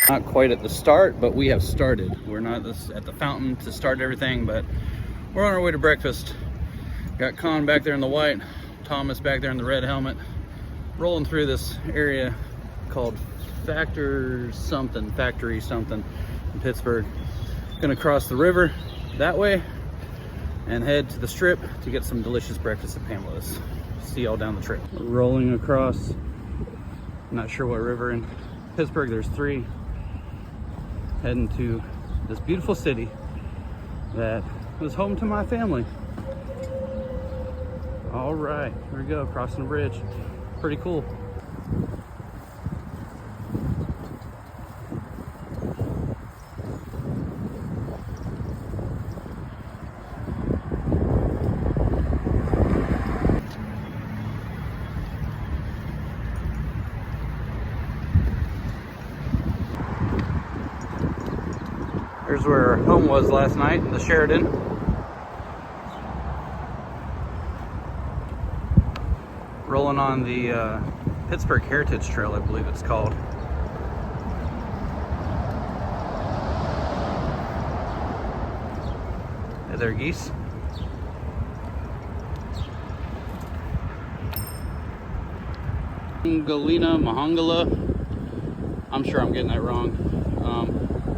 Not quite at the start, but we have started. We're not at the fountain to start everything, but we're on our way to breakfast. Got Con back there in the white, Thomas back there in the red helmet, rolling through this area called Factory something in Pittsburgh. Gonna cross the river that way and head to the strip to get some delicious breakfast at Pamela's. See y'all down the trip. Rolling across, not sure what river in Pittsburgh, there's 3. Heading to this beautiful city that was home to my family. All right, here we go, crossing the bridge. Pretty cool. Here's where our home was last night, the Sheridan. Rolling on the Pittsburgh Heritage Trail, I believe it's called. Hey there, geese. Mahongala. I'm sure I'm getting that wrong.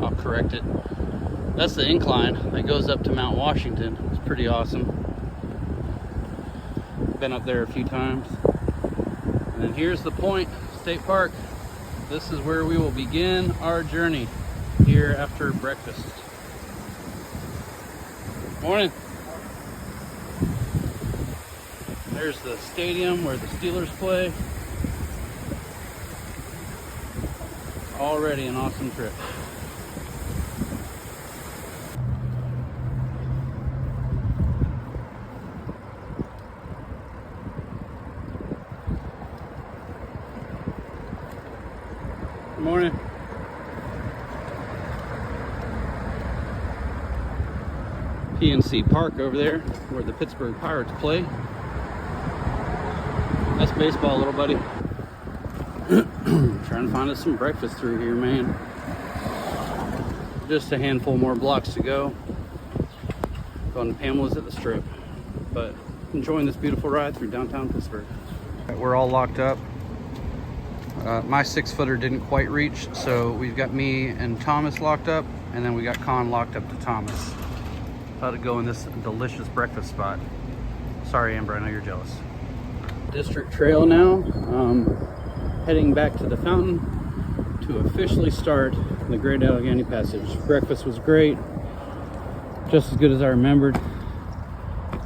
I'll correct it. That's the incline that goes up to Mount Washington. It's pretty awesome. Been up there a few times. And then here's the Point State Park. This is where we will begin our journey here after breakfast. Morning. There's the stadium where the Steelers play. Already an awesome trip. Good morning. PNC Park over there, where the Pittsburgh Pirates play. That's baseball, little buddy. Trying to find us some breakfast through here, man. Just a handful more blocks to go. Going to Pamela's at the Strip. But enjoying this beautiful ride through downtown Pittsburgh. We're all locked up. My 6-footer didn't quite reach, so we've got me and Thomas locked up, and then we got Con locked up to Thomas. About to go in this delicious breakfast spot. Sorry, Amber, I know you're jealous. District Trail now. Heading back to the fountain to officially start the Great Allegheny Passage. Breakfast was great, just as good as I remembered.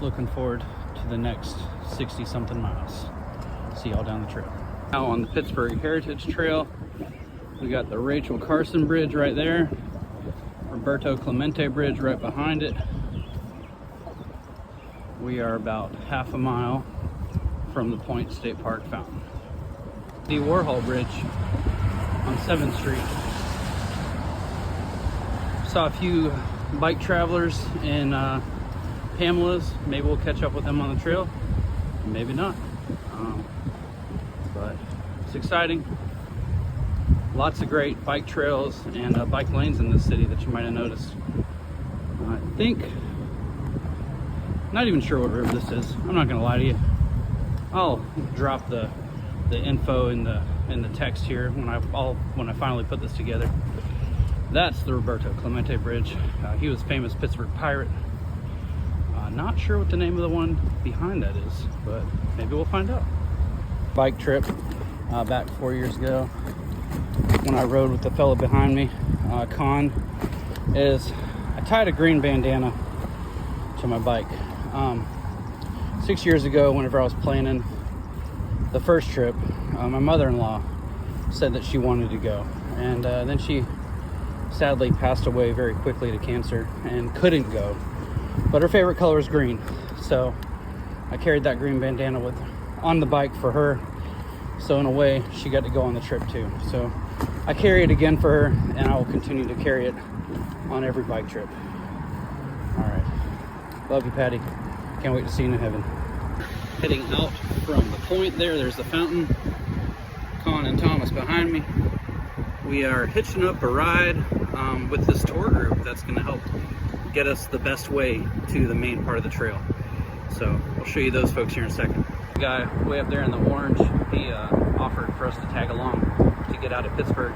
Looking forward to the next 60-something miles. See y'all down the trail. Now on the Pittsburgh Heritage Trail, we got the Rachel Carson Bridge right there, Roberto Clemente Bridge right behind it. We are about half a mile from the Point State Park fountain. The Warhol Bridge on 7th Street. Saw a few bike travelers in Pamela's. Maybe we'll catch up with them on the trail, maybe not. But it's exciting. Lots of great bike trails and bike lanes in this city that you might have noticed. I think, not even sure what river this is. I'm not gonna lie to you. I'll drop the info in the text here when I finally put this together. That's the Roberto Clemente Bridge. He was a famous Pittsburgh Pirate. Not sure what the name of the one behind that is, but maybe we'll find out. Bike trip back 4 years ago when I rode with the fella behind me, Con, is I tied a green bandana to my bike. 6 years ago, whenever I was planning the first trip, my mother-in-law said that she wanted to go, and then she sadly passed away very quickly to cancer and couldn't go, but her favorite color is green, so I carried that green bandana on the bike for her, so in a way she got to go on the trip too. So I carry it again for her, and I will continue to carry it on every bike trip. All right, love you, Patty. Can't wait to see you in heaven. Heading out from the point there's the fountain. Con and Thomas behind me. we are hitching up a ride with this tour group that's going to help get us the best way to the main part of the trail. So I'll show you those folks here in a second. The guy way up there in the orange, he offered for us to tag along to get out of Pittsburgh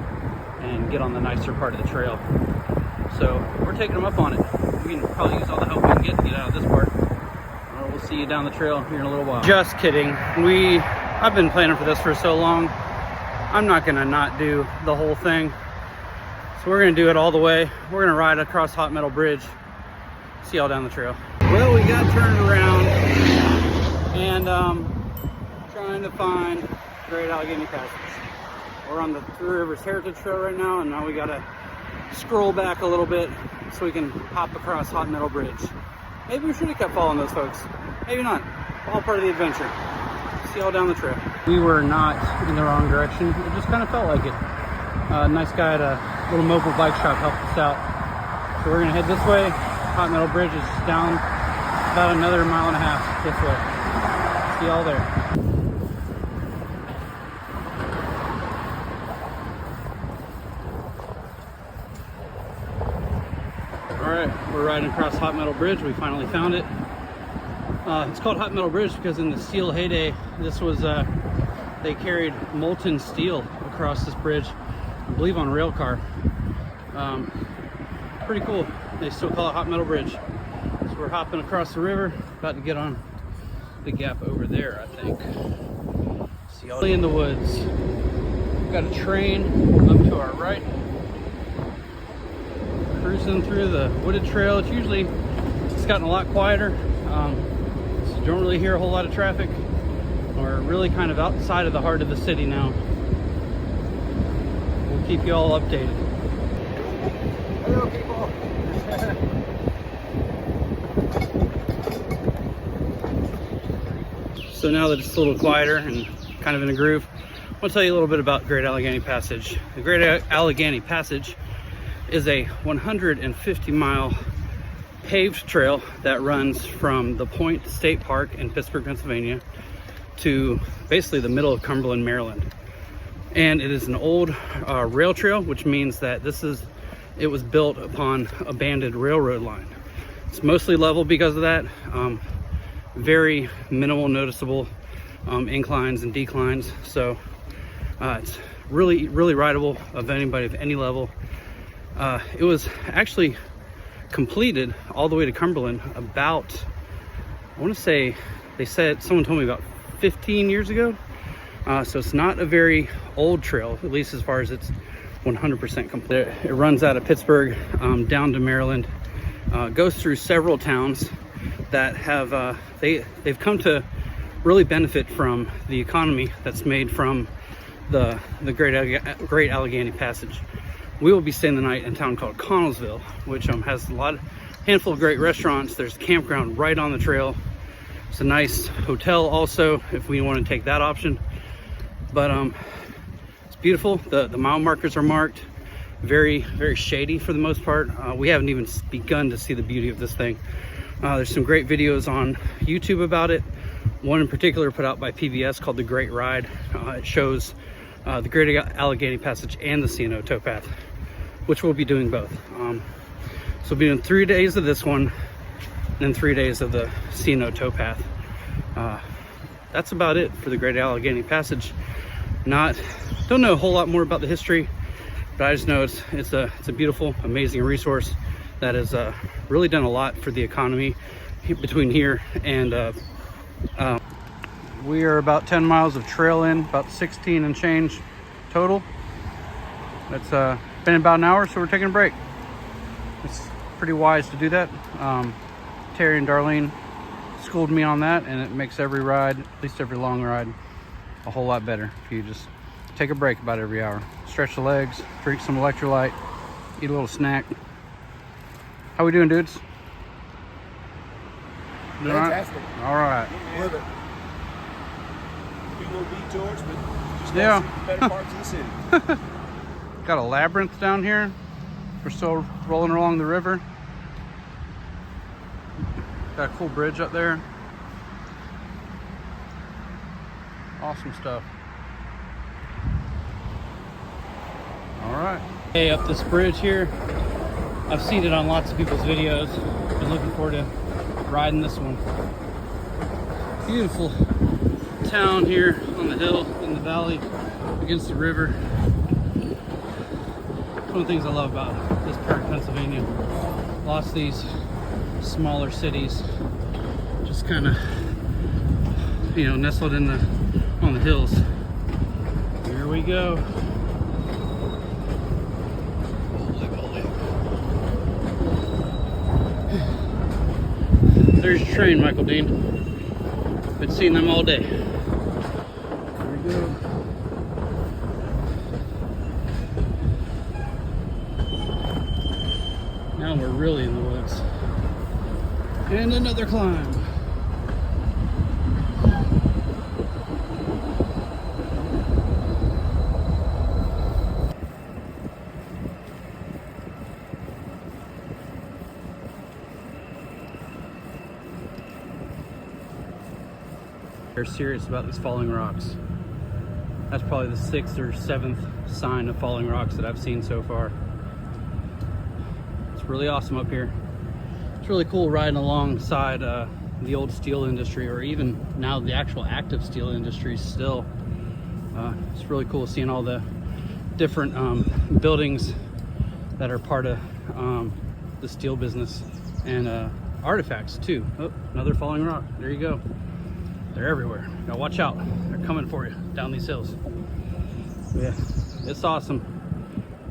and get on the nicer part of the trail. So we're taking him up on it. We can probably use all the help we can get to get out of this part. We'll see you down the trail here in a little while. Just kidding. I've been planning for this for so long. I'm not gonna not do the whole thing. So we're gonna do it all the way. We're gonna ride across Hot Metal Bridge. See y'all down the trail. Well, we got turned around and trying to find Great Allegheny Passage. We're on the Three Rivers Heritage Trail right now, and now we gotta scroll back a little bit so we can hop across Hot Metal Bridge. Maybe we should have kept following those folks. Maybe not. All part of the adventure. See y'all down the trail. We were not in the wrong direction. It just kind of felt like it. Nice guy at a little mobile bike shop helped us out. So we're gonna head this way. Hot Metal Bridge is down about another 1.5 miles this way. See y'all there. All right, we're riding across Hot Metal Bridge. We finally found it. It's called Hot Metal Bridge because in the steel heyday, this was, they carried molten steel across this bridge, I believe on a rail car. Pretty cool. They still call it Hot Metal Bridge. So we're hopping across the river, about to get on the gap over there, I think. See y'all in the woods. We've got a train up to our right. Cruising through the wooded trail. It's gotten a lot quieter. So you don't really hear a whole lot of traffic. We're really kind of outside of the heart of the city now. We'll keep you all updated. Hello, people. So now that it's a little quieter and kind of in a groove, I'll tell you a little bit about Great Allegheny Passage. The Great Allegheny Passage is a 150-mile paved trail that runs from the Point State Park in Pittsburgh, Pennsylvania to basically the middle of Cumberland, Maryland. And it is an old rail trail, which means that it was built upon abandoned railroad line. It's mostly level because of that. Very minimal noticeable inclines and declines. So it's really, really rideable of anybody of any level. It was actually completed all the way to Cumberland about, I want to say, someone told me about 15 years ago. So it's not a very old trail, at least as far as it's 100% complete. It runs out of Pittsburgh down to Maryland, goes through several towns that have, they've come to really benefit from the economy that's made from the Great Allegheny Passage. We will be staying the night in a town called Connellsville, which has handful of great restaurants. There's a campground right on the trail. It's a nice hotel also, if we want to take that option. But it's beautiful. The mile markers are marked. Very, very shady for the most part. We haven't even begun to see the beauty of this thing. There's some great videos on YouTube about it. One in particular put out by PBS called The Great Ride. It shows the Great Allegheny Passage and the C&O Towpath, which we'll be doing both. So we'll be doing 3 days of this one, and then 3 days of the C&O Towpath. That's about it for the Great Allegheny Passage. Don't know a whole lot more about the history, but I just know it's a beautiful, amazing resource that has really done a lot for the economy between here and we are about 10 miles of trail in, about 16 and change total. It's been about an hour, so we're taking a break. It's pretty wise to do that. Terry and Darlene schooled me on that, and it makes every ride, at least every long ride, a whole lot better if you just take a break about every hour. Stretch the legs, drink some electrolyte, eat a little snack. How we doing, dudes? Fantastic. All right. Love it. A few little detours, but just Yeah. see the better parts of the city. Got a labyrinth down here. We're still rolling along the river. Got a cool bridge up there. Awesome stuff. Hey, up this bridge here. I've seen it on lots of people's videos. Been looking forward to riding this one. Beautiful town here on the hill in the valley against the river. One of the things I love about this part of Pennsylvania. Lots of these smaller cities just kind of, you know, nestled in on the hills. Here we go. There's your train, Michael Dean. Been seeing them all day. Here we go. Now we're really in the woods. And another climb. They're serious about these falling rocks. That's probably the 6th or 7th sign of falling rocks that I've seen so far. It's really awesome up here. It's really cool riding alongside the old steel industry, or even now the actual active steel industry still. It's really cool seeing all the different buildings that are part of the steel business, and artifacts too. Oh, another falling rock. There you go. They're everywhere. Now watch out. They're coming for you down these hills. Yeah, it's awesome.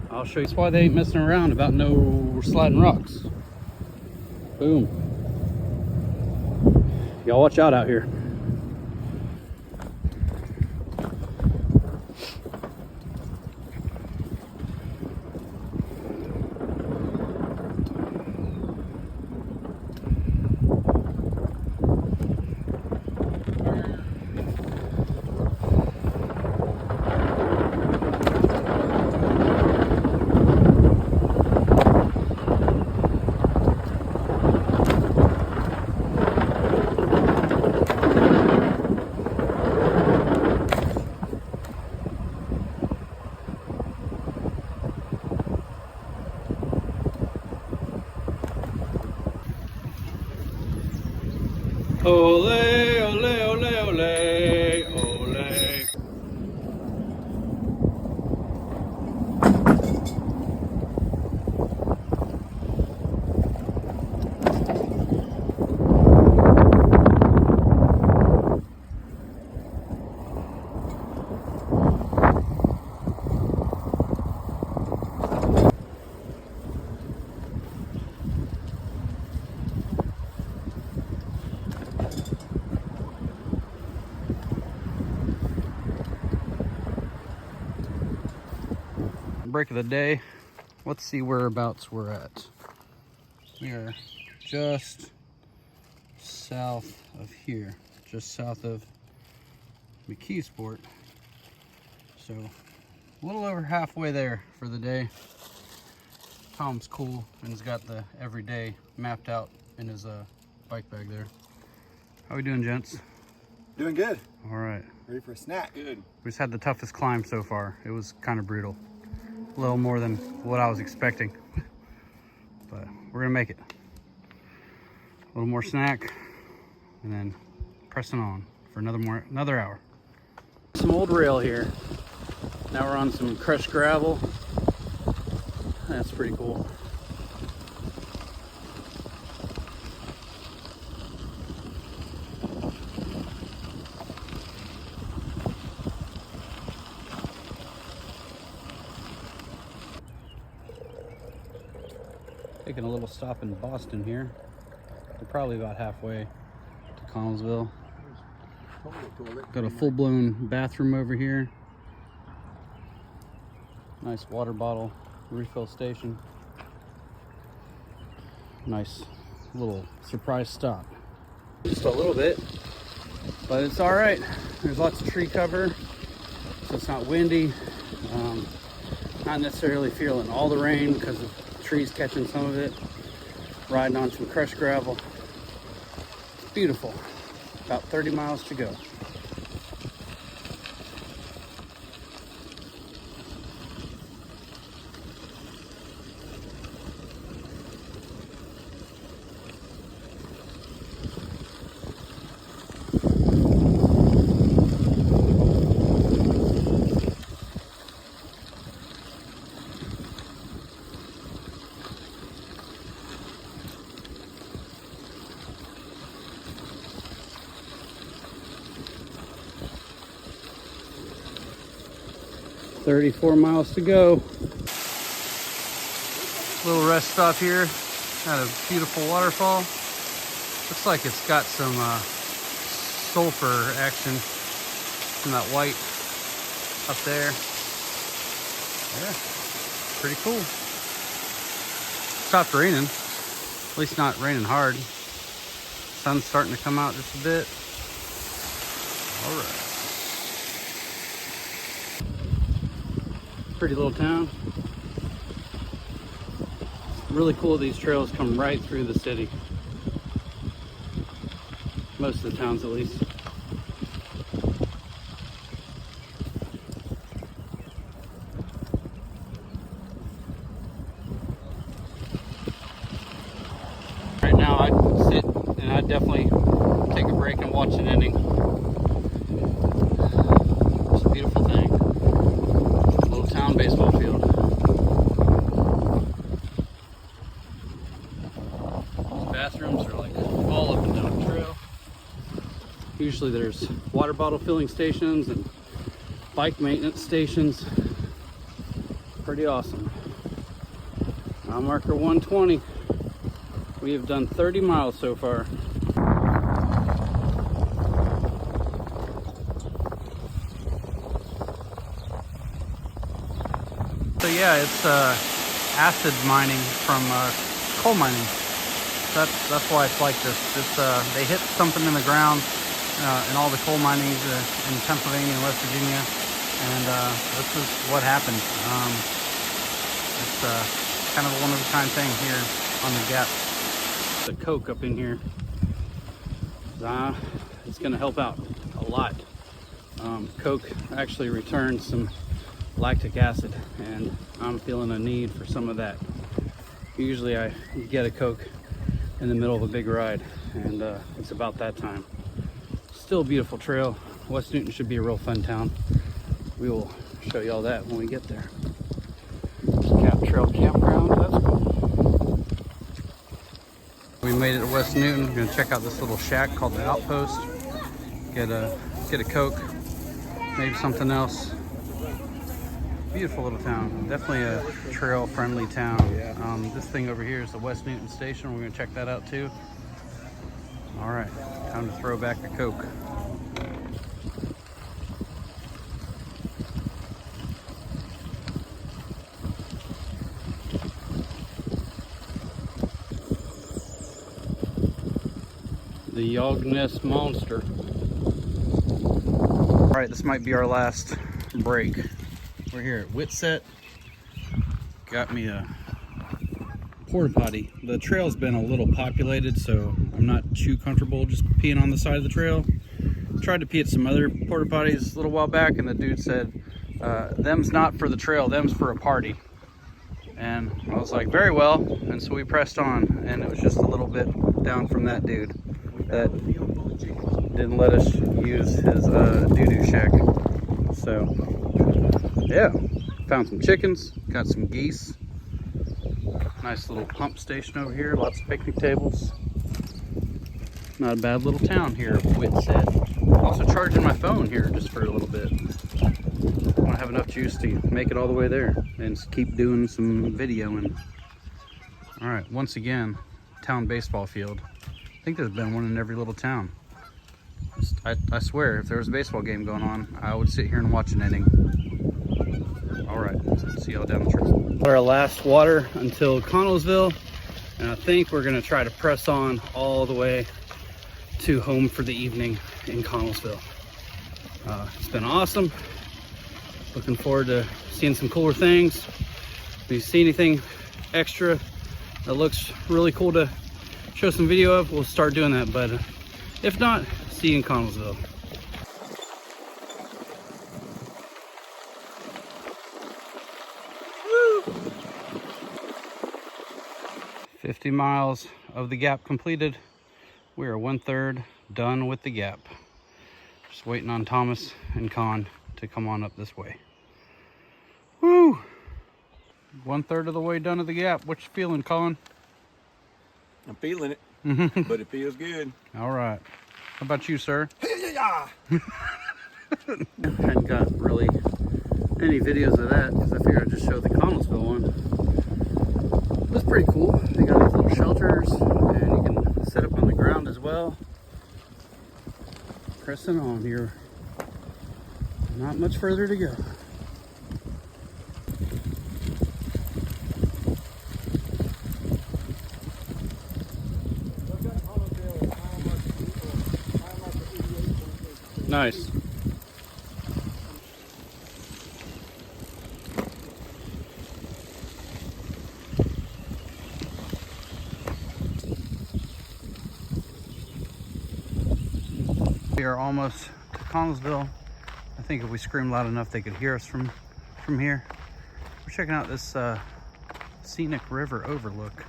I'll show you. That's why they ain't messing around about no sliding rocks. Boom. Y'all watch out here. Ole, ole, ole, ole, ole. Break of the day. Let's see whereabouts we're at. We are just south of here, just south of McKeesport. So a little over halfway there for the day. Tom's cool and he's got the everyday mapped out in his bike bag there. How we doing, gents? Doing good. All right. Ready for a snack. Good. We just had the toughest climb so far. It was kind of brutal. A little more than what I was expecting, but we're gonna make it. A little more snack and then pressing on for another hour. Some old rail here. Now we're on some crushed gravel. That's pretty cool. Taking a little stop in Boston here. We're probably about halfway to Connellsville. Got a full-blown bathroom over here. Nice water bottle refill station. Nice little surprise stop. Just a little bit, but it's all right. There's lots of tree cover, so it's not windy. Not necessarily feeling all the rain because of trees catching some of it. Riding on some crushed gravel. It's beautiful. About 30 miles to go. 34 miles to go. Little rest stop here at a beautiful waterfall. Looks like it's got some sulfur action from that white up there. Yeah, pretty cool. Stopped raining, at least not raining hard. Sun's starting to come out just a bit. All right. Pretty little town. Really cool, these trails come right through the city. Most of the towns at least. Right now I'd sit and I'd definitely take a break and watch an inning. It's a beautiful thing. Little town baseball field. Bathrooms are like all up and down the trail. Usually there's water bottle filling stations and bike maintenance stations. Pretty awesome. Mile marker 120. We have done 30 miles so far. So yeah, it's acid mining from coal mining. That's why it's like this. It's they hit something in the ground in all the coal minings in Pennsylvania and West Virginia, and this is what happened. It's kind of a one-of-a-kind thing here on the Gap. The coke up in here, it's going to help out a lot. Coke actually returns some lactic acid, and I'm feeling a need for some of that. Usually I get a Coke in the middle of a big ride, and it's about that time. Still a beautiful trail. West Newton should be a real fun town. We will show you all that when we get there. Cap Trail Campground, that's cool. We made it to West Newton. We're gonna check out this little shack called the Outpost. Get a Coke, maybe something else. Beautiful little town. Definitely a trail-friendly town. This thing over here is the West Newton Station. We're gonna check that out too. All right, time to throw back a Coke. The Yogness Monster. All right, this might be our last break. We're here at Whitset. Got me a porta potty. The trail's been a little populated, so I'm not too comfortable just peeing on the side of the trail. Tried to pee at some other porta potties a little while back, and the dude said, them's not for the trail, them's for a party. And I was like, very well. And so we pressed on, and it was just a little bit down from that dude that didn't let us use his doo-doo shack. So yeah, found some chickens, got some geese. Nice little pump station over here, lots of picnic tables. Not a bad little town here, Whitset. Also charging my phone here just for a little bit. I want to have enough juice to make it all the way there and keep doing some videoing. All right, once again, town baseball field. I think there's been one in every little town. I swear, if there was a baseball game going on, I would sit here and watch an inning. All right, see y'all down the trail. Our last water until Connellsville, and I think we're gonna try to press on all the way to home for the evening in Connellsville. It's been awesome. Looking forward to seeing some cooler things. If you see anything extra that looks really cool to show some video of, we'll start doing that. But if not, see you in Connellsville. 50 miles of the Gap completed. We are 1/3 done with the Gap. Just waiting on Thomas and Con to come on up this way. Woo! 1/3 of the way done of the Gap. What you feeling, Con? I'm feeling it, but it feels good. All right. How about you, sir? Hadn't got really any videos of that because I figured I'd just show the Connellsville one. It was pretty cool. They got these little shelters and you can sit up on the ground as well. Pressing on here. Not much further to go. Nice. We are almost to Connellsville. I think if we screamed loud enough, they could hear us from here. We're checking out this scenic river overlook.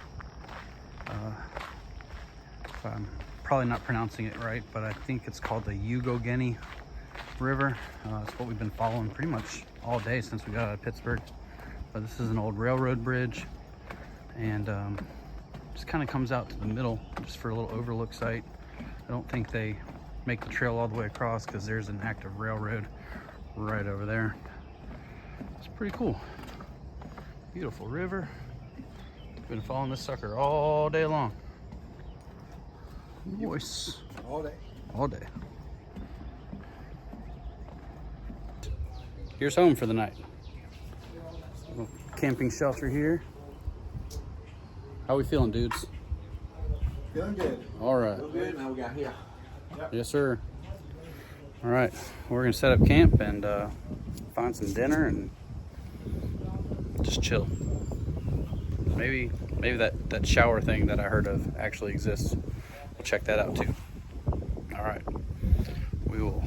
I'm probably not pronouncing it right, but I think it's called the Allegheny River. It's what we've been following pretty much all day since we got out of Pittsburgh. But this is an old railroad bridge, and just kind of comes out to the middle just for a little overlook site. I don't think they make the trail all the way across because there's an active railroad right over there. It's pretty cool. Beautiful river. Been following this sucker all day long. Nice. All day. All day. Here's home for the night. Little camping shelter here. How we feeling, dudes? Feeling good. All right. Feeling good. Now we got here. Yep. Yes, sir. All right. We're gonna set up camp and find some dinner and just chill. Maybe that shower thing that I heard of actually exists. We'll check that out too. All right. We will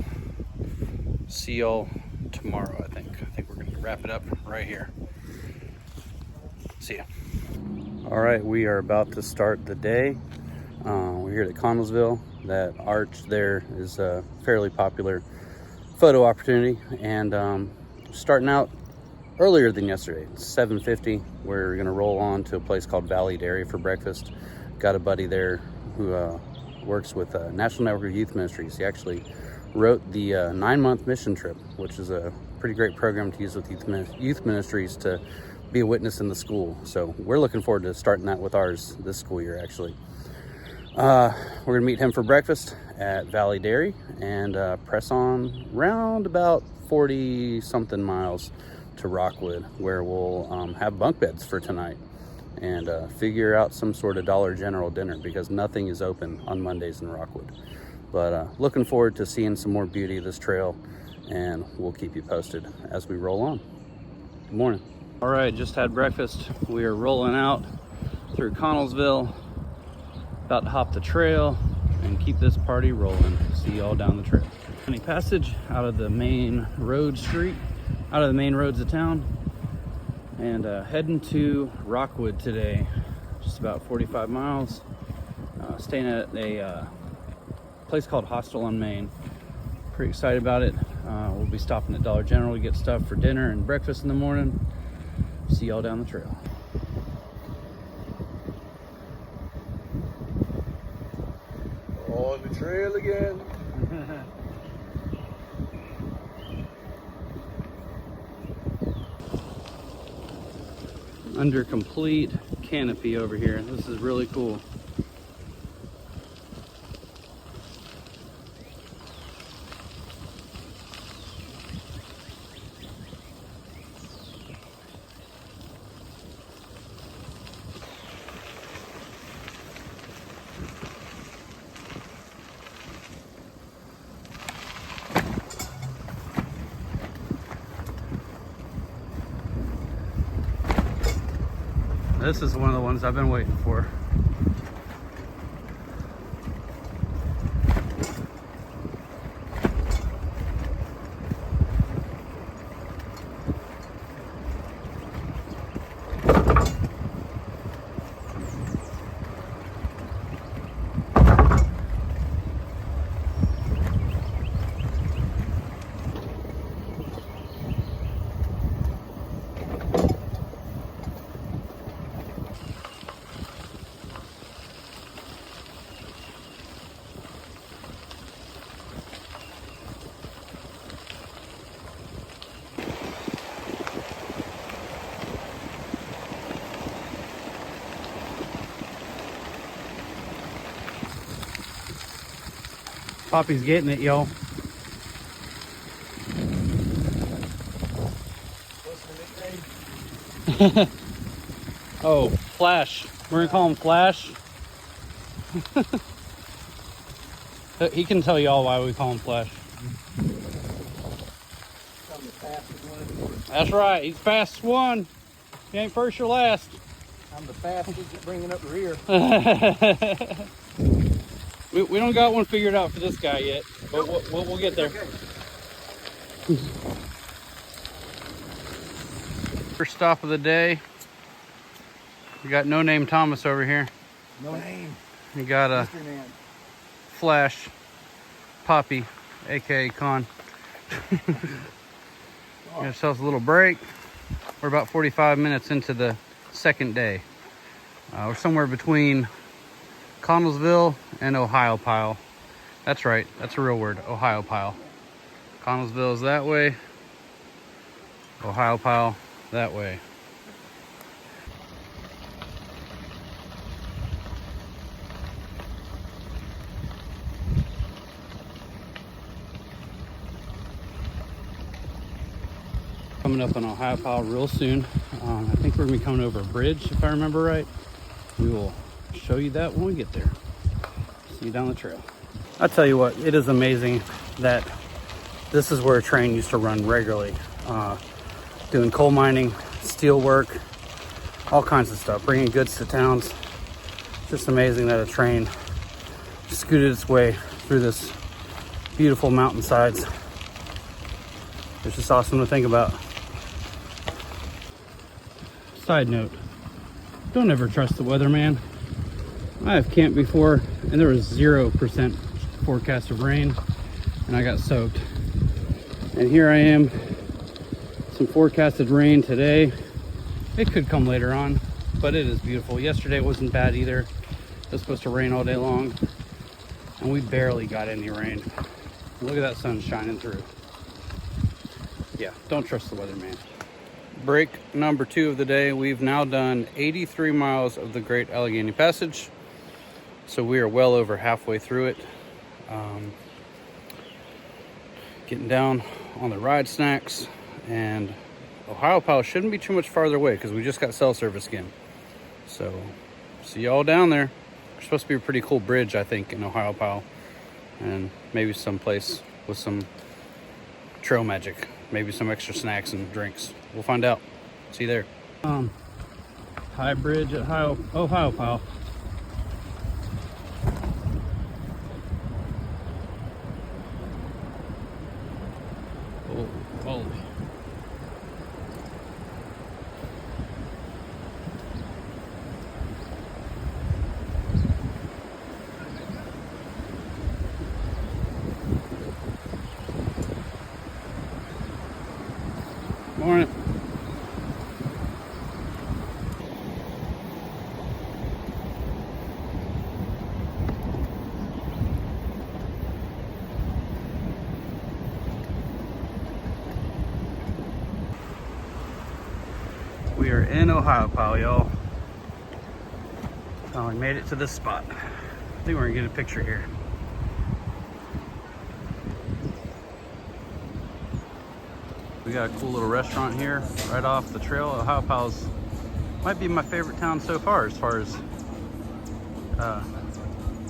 see y'all tomorrow, I think. I think we're gonna wrap it up right here. See ya. All right, we are about to start the day. We're here at Connellsville. That arch there is a fairly popular photo opportunity, and starting out earlier than yesterday. It's 7:50. We're gonna roll on to a place called Valley Dairy for breakfast. Got a buddy there who works with National Network of Youth Ministries. He actually wrote the 9-month mission trip, which is a pretty great program to use with youth ministries to be a witness in the school. So we're looking forward to starting that with ours this school year, actually. We're gonna meet him for breakfast at Valley Dairy and press on round about 40 something miles to Rockwood, where we'll have bunk beds for tonight and figure out some sort of Dollar General dinner because nothing is open on Mondays in Rockwood. But looking forward to seeing some more beauty of this trail, and we'll keep you posted as we roll on. Good morning. All right, just had breakfast. We are rolling out through Connellsville, about to hop the trail and keep this party rolling. See y'all down the trail. Any passage out of the main road street, out of the main roads of town, and heading to Rockwood today, just about 45 miles. Staying at a place called Hostel on Main. Pretty excited about it. We'll be stopping at Dollar General to get stuff for dinner and breakfast in the morning. See y'all down the trail. On the trail again. Under complete canopy over here. This is really cool. This is one of the ones I've been waiting for. Poppy's getting it, y'all. Oh, Flash. We're gonna call him Flash. He can tell y'all why we call him Flash. I'm the fastest one. That's right, he's the fastest one. He ain't first or last. I'm the fastest at bringing up the rear. We don't got one figured out for this guy yet, but we'll get there. First stop of the day. We got No Name Thomas over here. No name. We got a Mystery man. Flash, Poppy, aka Con. Got ourselves a little break. We're about 45 minutes into the second day. We're somewhere between Connellsville and Ohiopyle. That's right, that's a real word, Ohiopyle. Connellsville is that way, Ohiopyle that way. Coming up on Ohiopyle real soon. I think we're gonna be coming over a bridge, if I remember right. We will show you that when we get there. See you down the trail. I'll tell you what, it is amazing that this is where a train used to run regularly. Doing coal mining, steel work, all kinds of stuff, bringing goods to towns. Just amazing that a train scooted its way through this beautiful mountainsides. It's just awesome to think about. Side note, don't ever trust the weatherman. I have camped before and there was 0% forecast of rain and I got soaked. And here I am, some forecasted rain today. It could come later on, but it is beautiful. Yesterday it wasn't bad either. It was supposed to rain all day long and we barely got any rain. Look at that sun shining through. Yeah, don't trust the weatherman. Break number 2 of the day. We've now done 83 miles of the Great Allegheny Passage. So we are well over halfway through it. Getting down on the ride snacks, and Ohiopyle shouldn't be too much farther away because we just got cell service again. So see y'all down there. There's supposed to be a pretty cool bridge, I think, in Ohiopyle, and maybe someplace with some trail magic. Maybe some extra snacks and drinks. We'll find out. See you there. High Bridge at Ohiopyle. Oh, holy. Morning. We are in Ohiopyle, y'all. Finally made it to this spot. I think we're gonna get a picture here. We got a cool little restaurant here right off the trail. Ohiopyle's might be my favorite town so far as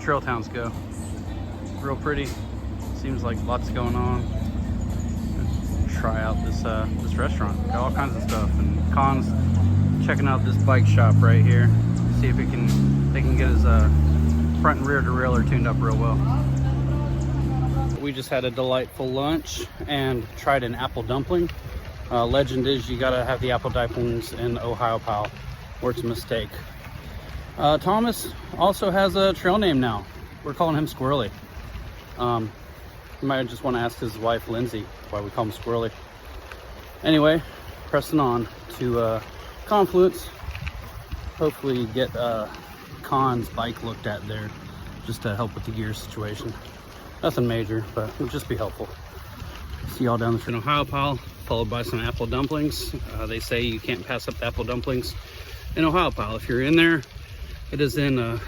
trail towns go. Real pretty. Seems like lots going on. Let's try out this restaurant. Got all kinds of stuff. And Con's checking out this bike shop right here. See if they can get his front and rear derailleur tuned up real well. We just had a delightful lunch and tried an apple dumpling. Legend is you gotta have the apple dumplings in Ohiopyle or it's a mistake. Thomas also has a trail name now. We're calling him Squirrely. You might just want to ask his wife Lindsay why we call him Squirrely. Anyway, pressing on to Confluence. Hopefully get Con's bike looked at there just to help with the gear situation. Nothing major, but it'll just be helpful. See y'all down the street in Ohiopyle, followed by some apple dumplings. They say you can't pass up the apple dumplings in Ohiopyle. If you're in there, it is in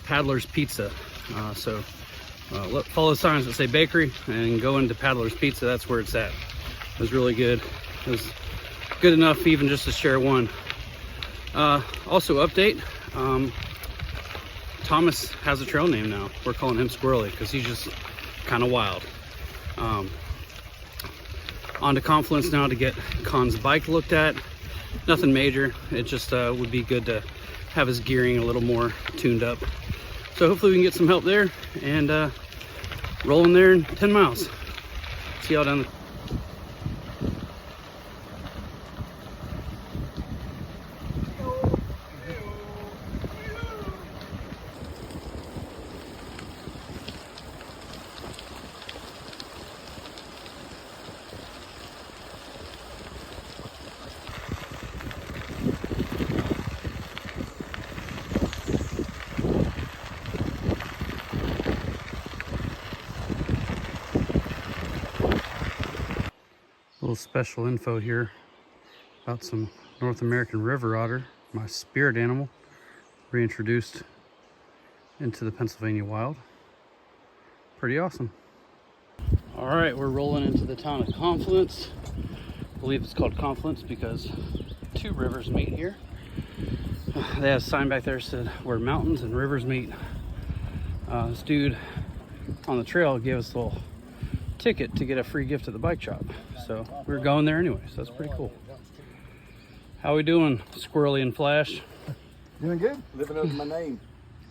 Paddler's Pizza. So follow signs that say bakery and go into Paddler's Pizza. That's where it's at. It was really good. It was good enough even just to share one. Also update, Thomas has a trail name now. We're calling him Squirrely because he's just kind of wild. On to Confluence now to get Con's bike looked at. Nothing major. It just would be good to have his gearing a little more tuned up. So hopefully we can get some help there and roll in there in 10 miles. See y'all down the... Little special info here about some North American river otter, my spirit animal, reintroduced into the Pennsylvania wild. Pretty awesome. All right, we're rolling into the town of Confluence. I believe it's called Confluence because two rivers meet here. They have a sign back there that said where mountains and rivers meet. This dude on the trail gave us a little ticket to get a free gift at the bike shop. So we're going there anyway, so that's pretty cool. How we doing, Squirrely and Flash? Doing good. Living up to my name.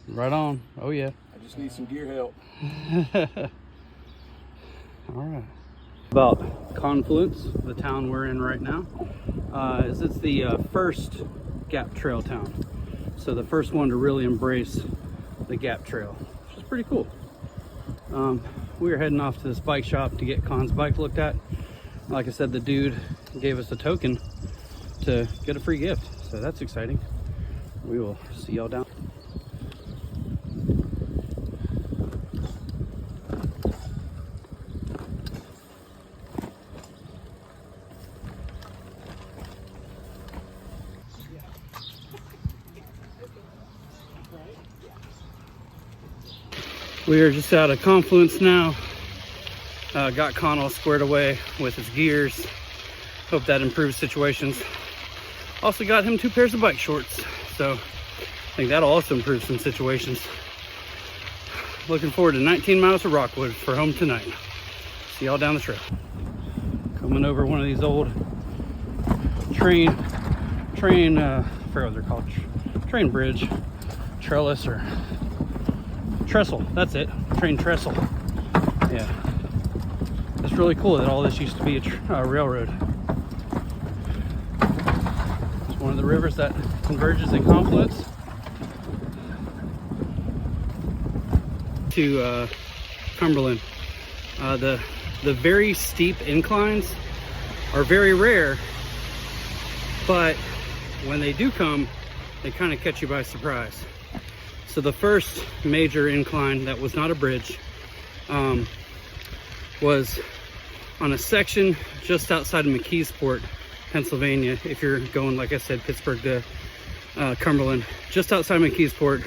Right on. Oh yeah. I just need some gear help. All right. About Confluence, the town we're in right now, is it's the first Gap Trail town. So the first one to really embrace the Gap Trail, which is pretty cool. We are heading off to this bike shop to get Con's bike looked at. Like I said, the dude gave us a token to get a free gift, so that's exciting. We will see y'all down. We are just out of Confluence now. Got Con all squared away with his gears. Hope that improves situations. Also got him 2 pairs of bike shorts, so I think that'll also improve some situations. Looking forward to 19 miles to Rockwood for home tonight. See y'all down the trail. Coming over one of these old train, I forget what they're called, train bridge, trellis or trestle, that's it, train trestle. Yeah, it's really cool that all this used to be a railroad. It's one of the rivers that converges in Confluence to Cumberland. The very steep inclines are very rare, but when they do come, they kind of catch you by surprise. So the first major incline that was not a bridge was on a section just outside of McKeesport, Pennsylvania. If you're going, like I said, Pittsburgh to Cumberland, just outside McKeesport,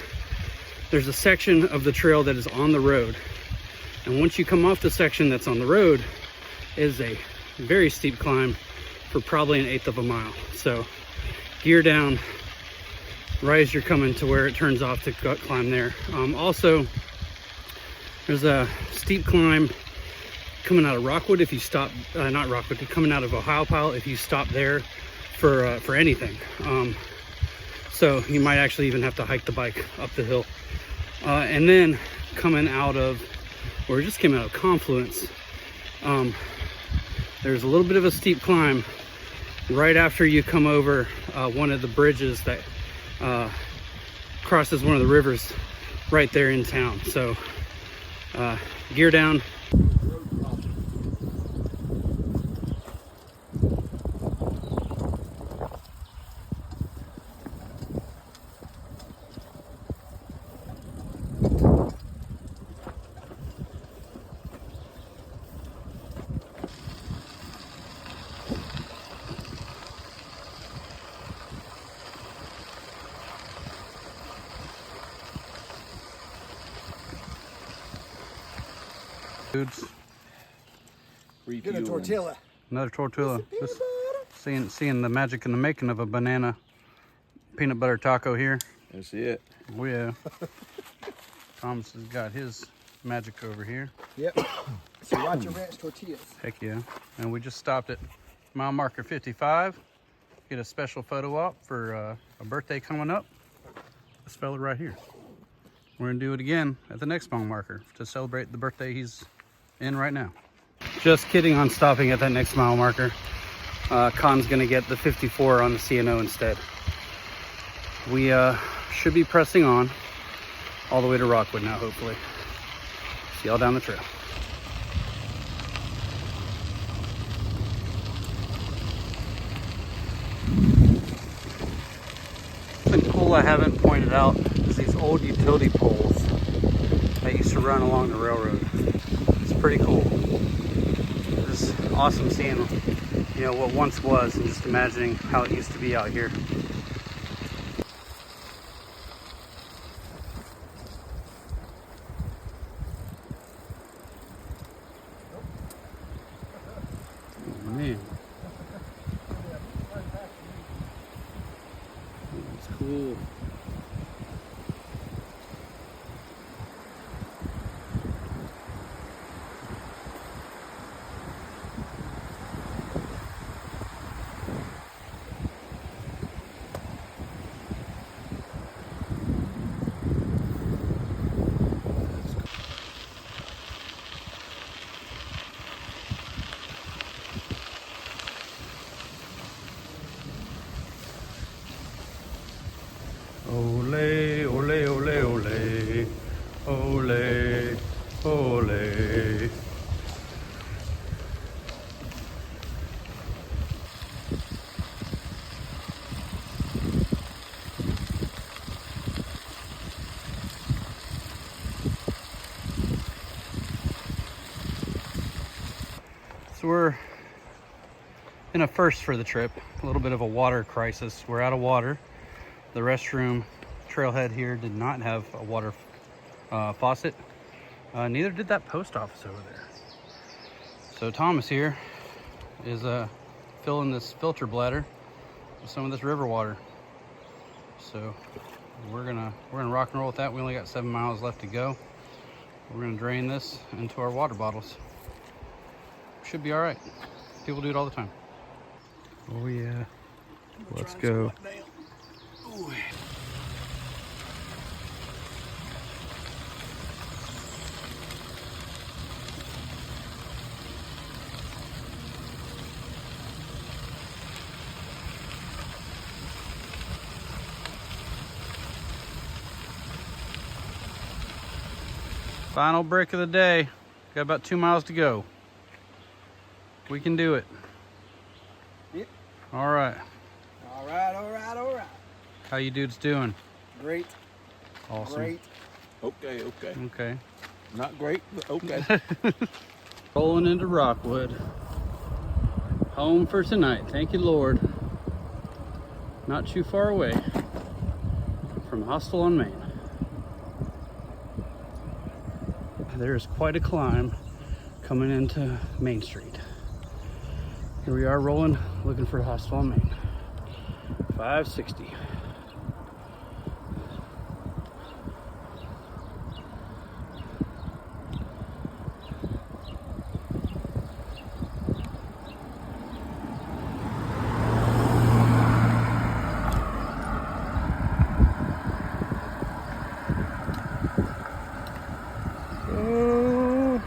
there's a section of the trail that is on the road. And once you come off the section that's on the road, it is a very steep climb for probably 1/8 of a mile. So gear down right as you're coming to where it turns off to climb there. Also, there's a steep climb coming out of Rockwood if you stop, not Rockwood, coming out of Ohiopyle if you stop there for anything. So you might actually even have to hike the bike up the hill. And then coming out of, or just came out of Confluence, there's a little bit of a steep climb right after you come over one of the bridges that crosses one of the rivers right there in town. So gear down. Dudes, Get a tortilla. another tortilla. Peanut Just butter. seeing the magic in the making of a banana peanut butter taco here. That's it. Oh yeah. Thomas has got his magic over here. Yep. Sriracha ranch tortillas. Heck yeah. And we just stopped at mile marker 55. Get a special photo op for a birthday coming up. This fella right here. We're gonna do it again at the next mile marker to celebrate the birthday he's in right now. Just kidding on stopping at that next mile marker. Con's gonna get the 54 on the CNO instead. We should be pressing on all the way to Rockwood now, hopefully. See y'all down the trail. Something cool I haven't pointed out is these old utility poles that used to run along the railroad. It's pretty cool. It's awesome seeing, you know, what once was and just imagining how it used to be out here. Oh man. That's cool. Ole, ole, ole, ole, ole, ole. So we're in a first for the trip, a little bit of a water crisis. We're out of water. The restroom trailhead here did not have a water faucet. Neither did that post office over there. So Thomas here is filling this filter bladder with some of this river water. So we're gonna rock and roll with that. We only got 7 miles left to go. We're gonna drain this into our water bottles. Should be all right. People do it all the time. Oh yeah. Let's go. Ooh. Final break of the day. Got about 2 miles to go. We can do it. Yep. All right. All right, all right, all right. How you dudes doing? Great. Awesome. Great. Okay, okay. Okay. Not great, but okay. Rolling into Rockwood. Home for tonight. Thank you, Lord. Not too far away from Hostel on Main. There's quite a climb coming into Main Street. Here we are rolling, looking for Hostel on Main. 560.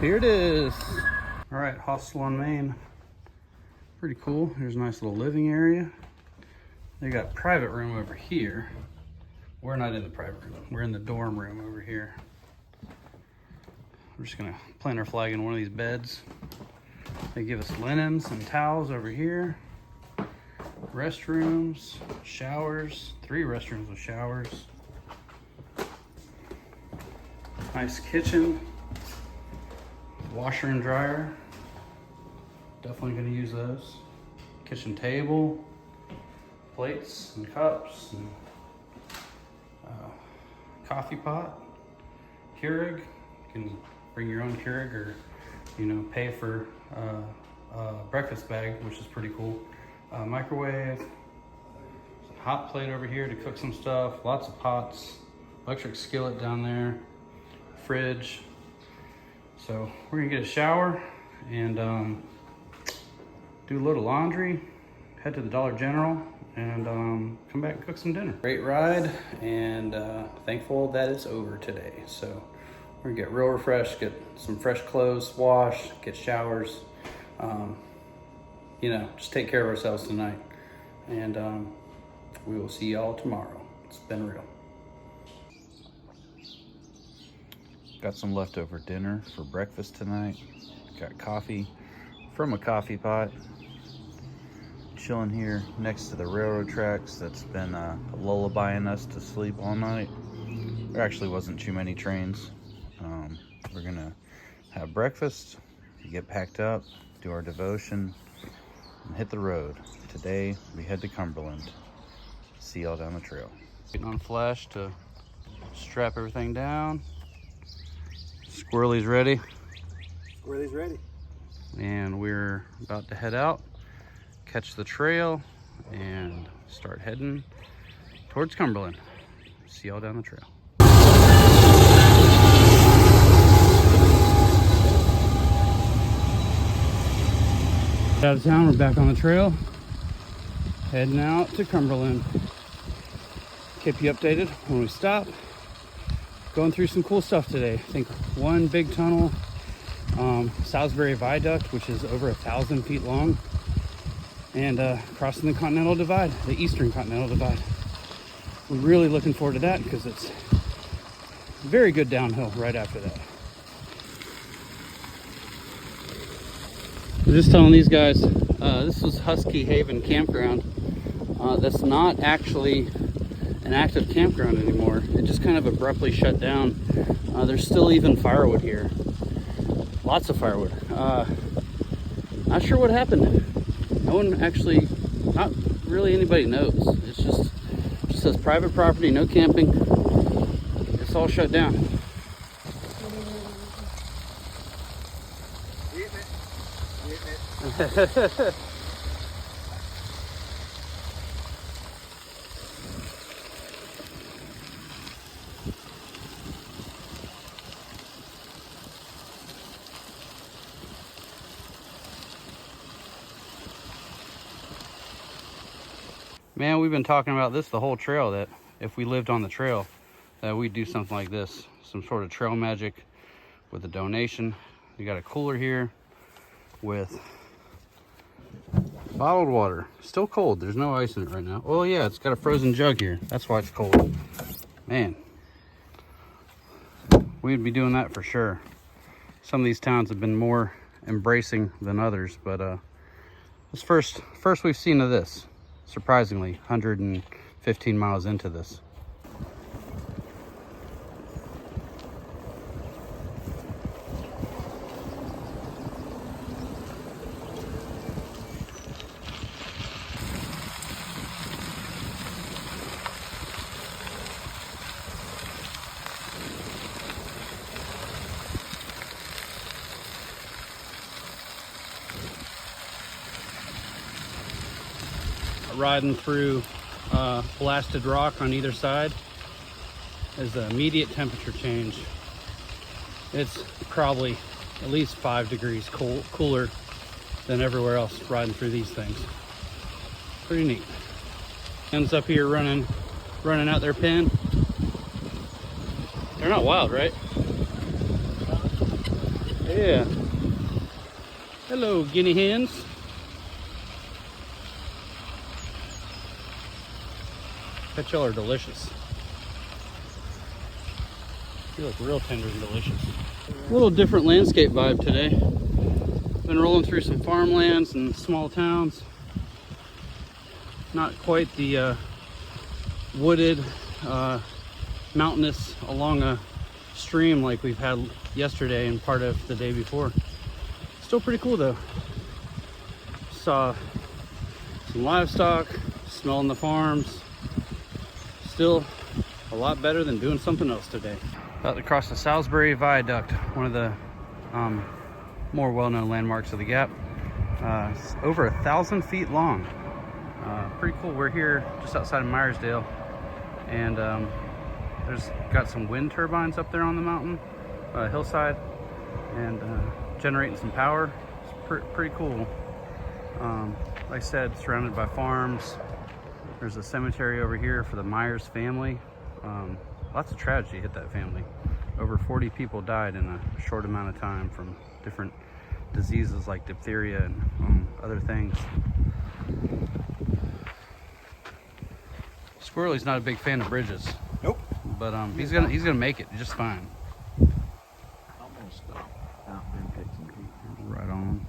Here it is. All right, Hostel on Main. Pretty cool. Here's a nice little living area. They got private room over here. We're not in the private room. We're in the dorm room over here. We're just gonna plant our flag in one of these beds. They give us linens and towels over here. Restrooms, showers, 3 restrooms with showers. Nice kitchen. Washer and dryer. Definitely gonna use those. Kitchen table, plates and cups, and coffee pot, Keurig. You can bring your own Keurig or you know, pay for a breakfast bag, which is pretty cool. Microwave, hot plate over here to cook some stuff, lots of pots, electric skillet down there, fridge. So we're gonna get a shower and do a load of laundry, head to the Dollar General, and come back and cook some dinner. Great ride, and thankful that it's over today. So we're gonna get real refreshed, get some fresh clothes, wash, get showers, you know, just take care of ourselves tonight. And we will see y'all tomorrow. It's been real. Got some leftover dinner for breakfast tonight. Got coffee from a coffee pot. Chilling here next to the railroad tracks that's been lullabying us to sleep all night. There actually wasn't too many trains. We're gonna have breakfast, get packed up, do our devotion, and hit the road. Today we head to Cumberland. See y'all down the trail. Waiting on Flash to strap everything down. Squirrely's ready. Squirrely's ready. And we're about to head out, catch the trail, and start heading towards Cumberland. See y'all down the trail. Out of town, we're back on the trail, heading out to Cumberland. Keep you updated when we stop. Going through some cool stuff today. I think one big tunnel, Salisbury Viaduct, which is over 1,000 feet long, and crossing the Continental Divide, the Eastern Continental Divide. We're really looking forward to that because it's very good downhill right after that. I'm just telling these guys, this was Husky Haven Campground. That's not actually an active campground anymore. It just kind of abruptly shut down. There's still even firewood here. Lots of firewood. Not sure what happened. No one actually, not really anybody knows. It just says private property, no camping. It's all shut down. Man, we've been talking about this the whole trail, that if we lived on the trail, that we'd do something like this. Some sort of trail magic with a donation. We got a cooler here with bottled water. Still cold. There's no ice in it right now. Oh yeah, it's got a frozen jug here. That's why it's cold. Man, we'd be doing that for sure. Some of these towns have been more embracing than others, but this first we've seen of this. Surprisingly, 115 miles into this. Riding through blasted rock on either side is an immediate temperature change. It's probably at least 5 degrees cooler than everywhere else riding through these things. Pretty neat. Ends up here running out their pen. They're not wild, right? Yeah. Hello, guinea hens. Bet y'all are delicious. They look real tender and delicious. A little different landscape vibe today. Been rolling through some farmlands and small towns. Not quite the wooded, mountainous along a stream like we've had yesterday and part of the day before. Still pretty cool though. Saw some livestock, smelling the farms. Still a lot better than doing something else today. About to cross the Salisbury Viaduct, one of the more well-known landmarks of the Gap. It's over 1,000 feet long. Pretty cool. We're here just outside of Myersdale, and there's got some wind turbines up there on the mountain hillside, and generating some power. It's pretty cool. Like I said, surrounded by farms. There's a cemetery over here for the Myers family. Lots of tragedy hit that family. Over 40 people died in a short amount of time from different diseases like diphtheria and other things. Squirrely's not a big fan of bridges. Nope. But he's gonna make it just fine. I'm gonna stop out there and pick some people. Right on.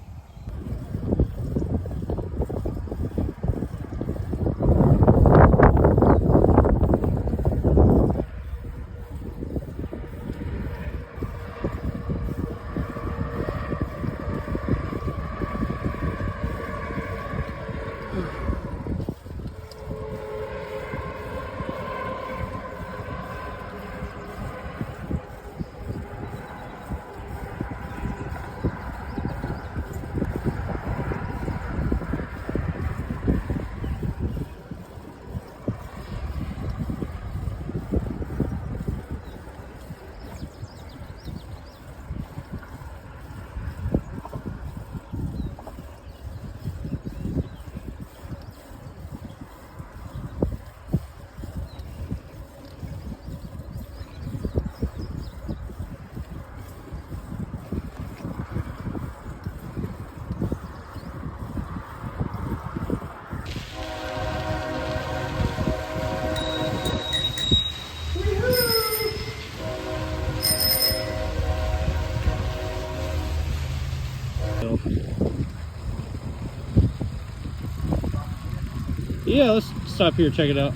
Yeah, let's stop here, check it out.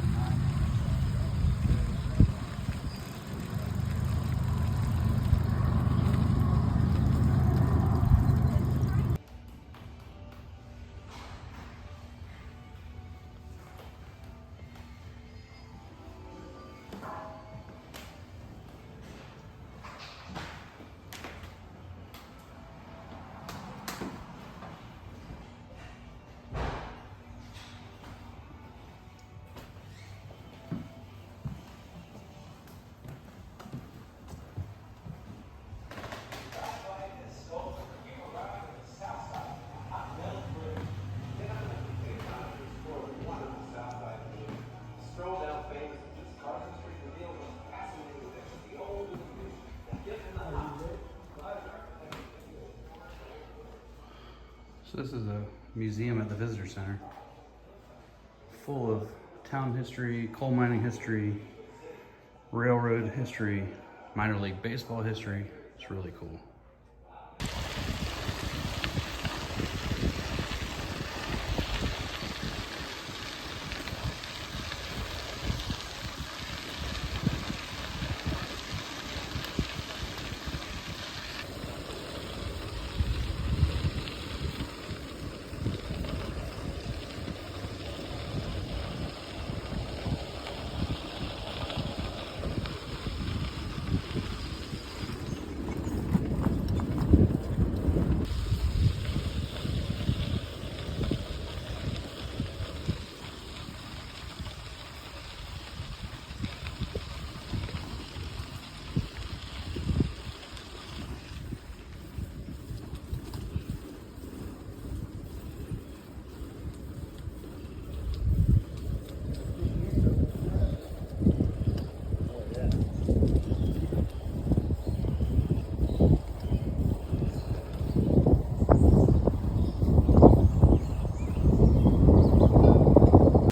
So this is a museum at the visitor center, full of town history, coal mining history, railroad history, minor league baseball history. It's really cool.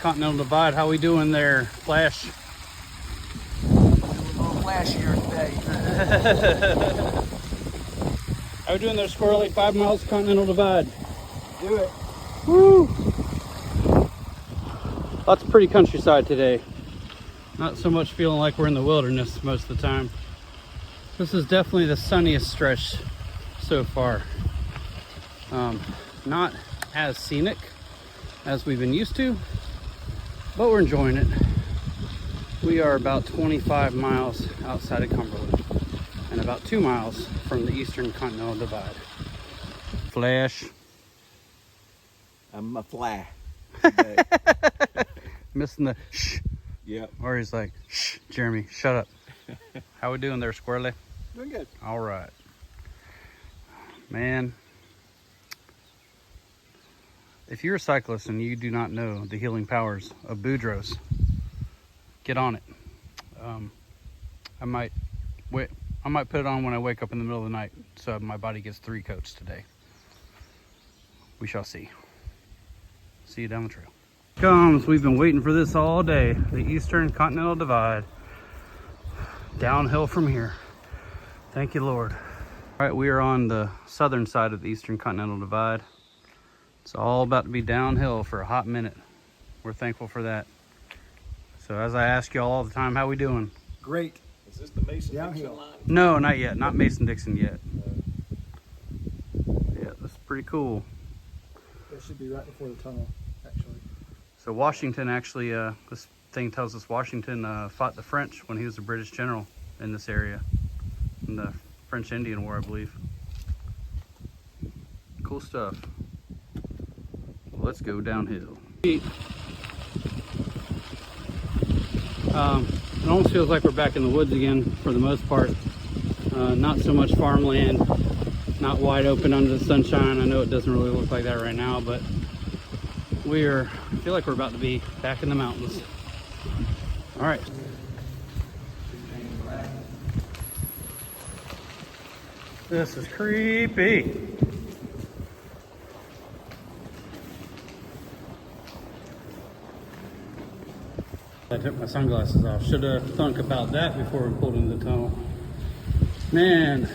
Continental Divide, how we doing there, Flash? A little flashier today. How we doing there, Squirrely? 5 miles Continental Divide. Do it. Woo! Lots of pretty countryside today. Not so much feeling like we're in the wilderness most of the time. This is definitely the sunniest stretch so far. Not as scenic as we've been used to, but we're enjoying it. We are about 25 miles outside of Cumberland and about 2 miles from the Eastern Continental Divide. Flash. I'm a fly. Missing the shh. Yep. Or he's like, shh, Jeremy, shut up. How we doing there, Squirrely? Doing good. All right. Man, if you're a cyclist and you do not know the healing powers of Boudreaux's, get on it. I might put it on when I wake up in the middle of the night, so my body gets 3 coats today. We shall see. See you down the trail. Comes, we've been waiting for this all day. The Eastern Continental Divide. Downhill from here. Thank you, Lord. All right, we are on the southern side of the Eastern Continental Divide. It's all about to be downhill for a hot minute. We're thankful for that. So as I ask y'all all the time, how we doing? Great. Is this the Mason-Dixon line? No, not yet. Not Mason-Dixon yet. Yeah, that's pretty cool. It should be right before the tunnel, actually. So Washington actually, this thing tells us Washington fought the French when he was a British general in this area. In the French Indian War, I believe. Cool stuff. Let's go downhill. It almost feels like we're back in the woods again for the most part. Not so much farmland, not wide open under the sunshine. I know it doesn't really look like that right now, but I feel like we're about to be back in the mountains. All right. This is creepy. I took my sunglasses off. Should have thunk about that before we pulled into the tunnel. Man,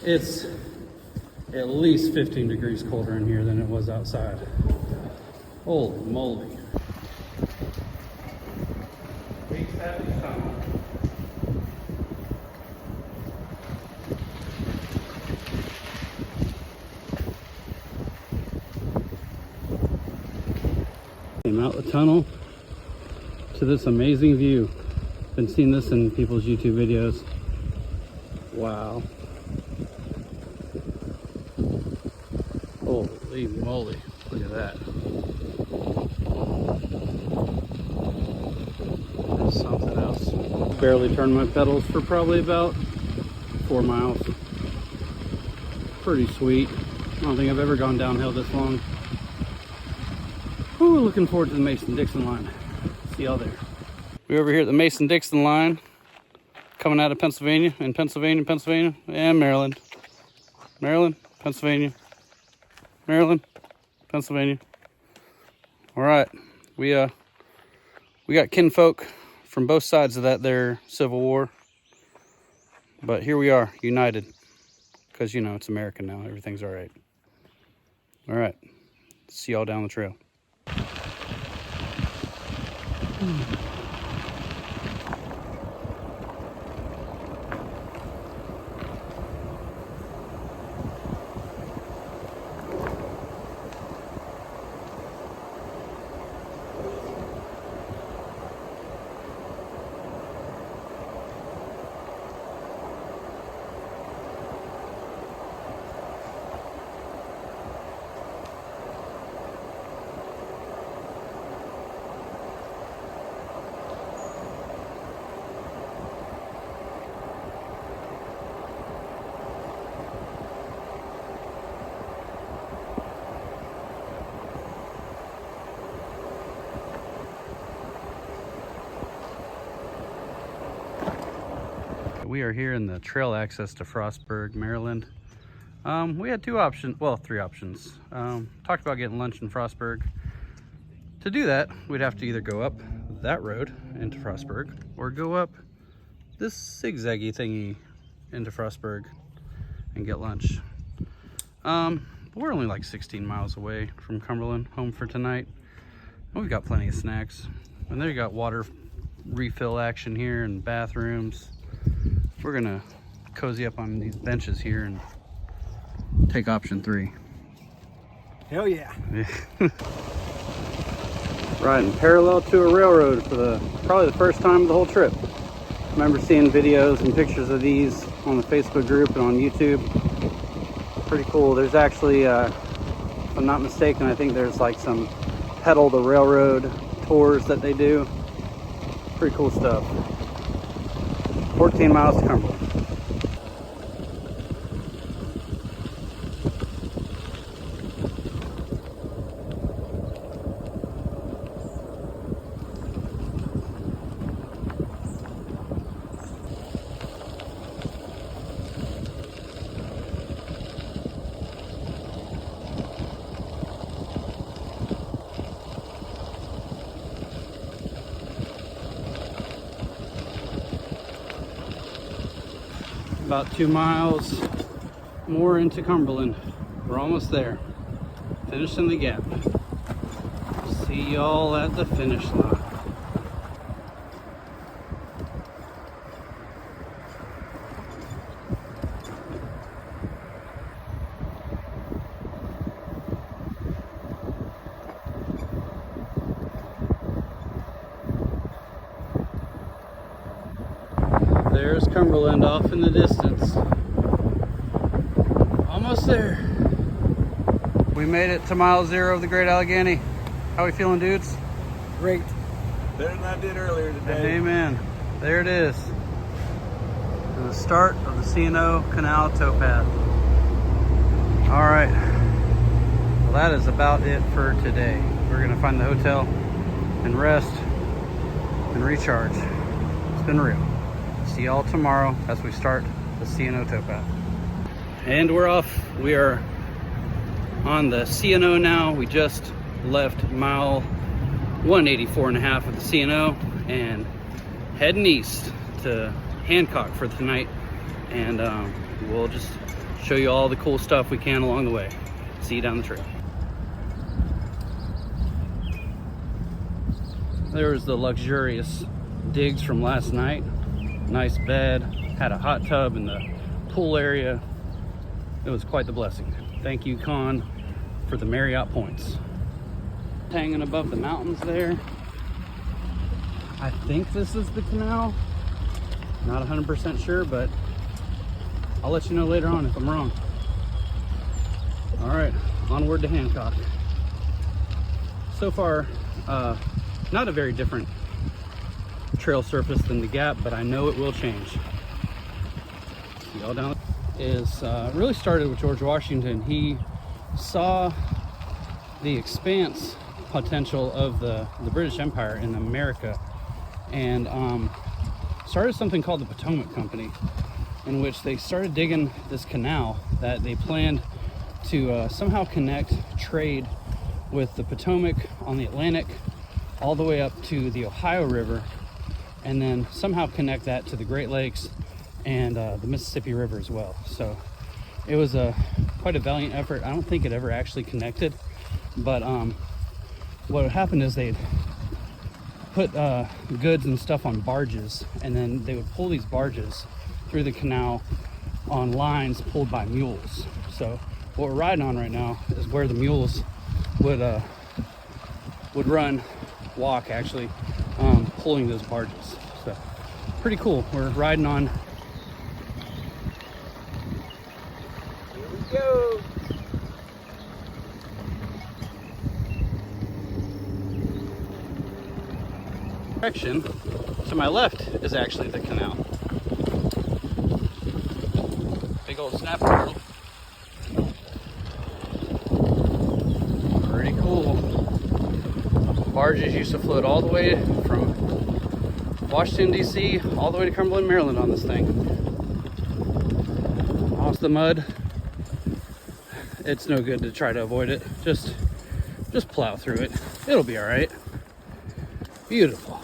it's at least 15 degrees colder in here than it was outside. Holy moly. Came out the tunnel to this amazing view. Been seeing this in people's YouTube videos. Wow. Holy moly. Look at that. That's something else. Barely turned my pedals for probably about 4 miles. Pretty sweet. I don't think I've ever gone downhill this long. Ooh, looking forward to the Mason-Dixon line. See y'all there. We're over here at the Mason-Dixon line, coming out of Pennsylvania, and Pennsylvania, and Maryland. Maryland, Pennsylvania, Maryland, Pennsylvania. All right, we got kinfolk from both sides of that there Civil War, but here we are, united, because you know it's America now. Everything's all right. All right, see y'all down the trail. We are here in the trail access to Frostburg, Maryland. We had 2 options, well, 3 options. Talked about getting lunch in Frostburg. To do that, we'd have to either go up that road into Frostburg or go up this zigzaggy thingy into Frostburg and get lunch. We're only like 16 miles away from Cumberland, home for tonight. We've got plenty of snacks. And there you got water refill action here and bathrooms. We're gonna cozy up on these benches here and take option 3. Hell yeah. Riding parallel to a railroad for probably the first time of the whole trip. I remember seeing videos and pictures of these on the Facebook group and on YouTube. Pretty cool. There's actually, if I'm not mistaken, I think there's like some pedal the railroad tours that they do. Pretty cool stuff. 14 miles to Cumberland. About 2 miles more into Cumberland. We're almost there. Finishing the gap. See y'all at the finish line. There's Cumberland off in the distance. Almost there. We made it to mile 0 of the Great Allegheny. How we feeling, dudes? Great. Better than I did earlier today. Amen. There it is. And the start of the C&O Canal Towpath. All right. Well, that is about it for today. We're gonna find the hotel and rest and recharge. It's been real. See y'all tomorrow as we start the C&O Towpath. And we're off. We are on the C&O now. We just left mile 184.5 of the C&O and heading east to Hancock for tonight. And we'll just show you all the cool stuff we can along the way. See you down the trail. There was the luxurious digs from last night. Nice bed, had a hot tub in the pool area. It was quite the blessing. Thank you, Con, for the Marriott points. Hanging above the mountains there. I think this is the canal. Not 100% sure, but I'll let you know later on if I'm wrong. All right, onward to Hancock. So far, not a very different trail surface than the gap, but I know it will change. See y'all down. Is really started with George Washington. He saw the expanse potential of the British Empire in America, and started something called the Potomac Company, in which they started digging this canal that they planned to somehow connect trade with the Potomac on the Atlantic all the way up to the Ohio River, and then somehow connect that to the Great Lakes and the Mississippi River as well. So it was quite a valiant effort. I don't think it ever actually connected, but what happened is they'd put goods and stuff on barges, and then they would pull these barges through the canal on lines pulled by mules. So what we're riding on right now is where the mules would walk actually, pulling those barges. So pretty cool. We're riding on. Here we go. Direction to my left is actually the canal. Big old snap turtle. Pretty cool. Barges used to float all the way from Washington, D.C. all the way to Cumberland, Maryland on this thing. Off the mud. It's no good to try to avoid it. Just plow through it. It'll be all right. Beautiful.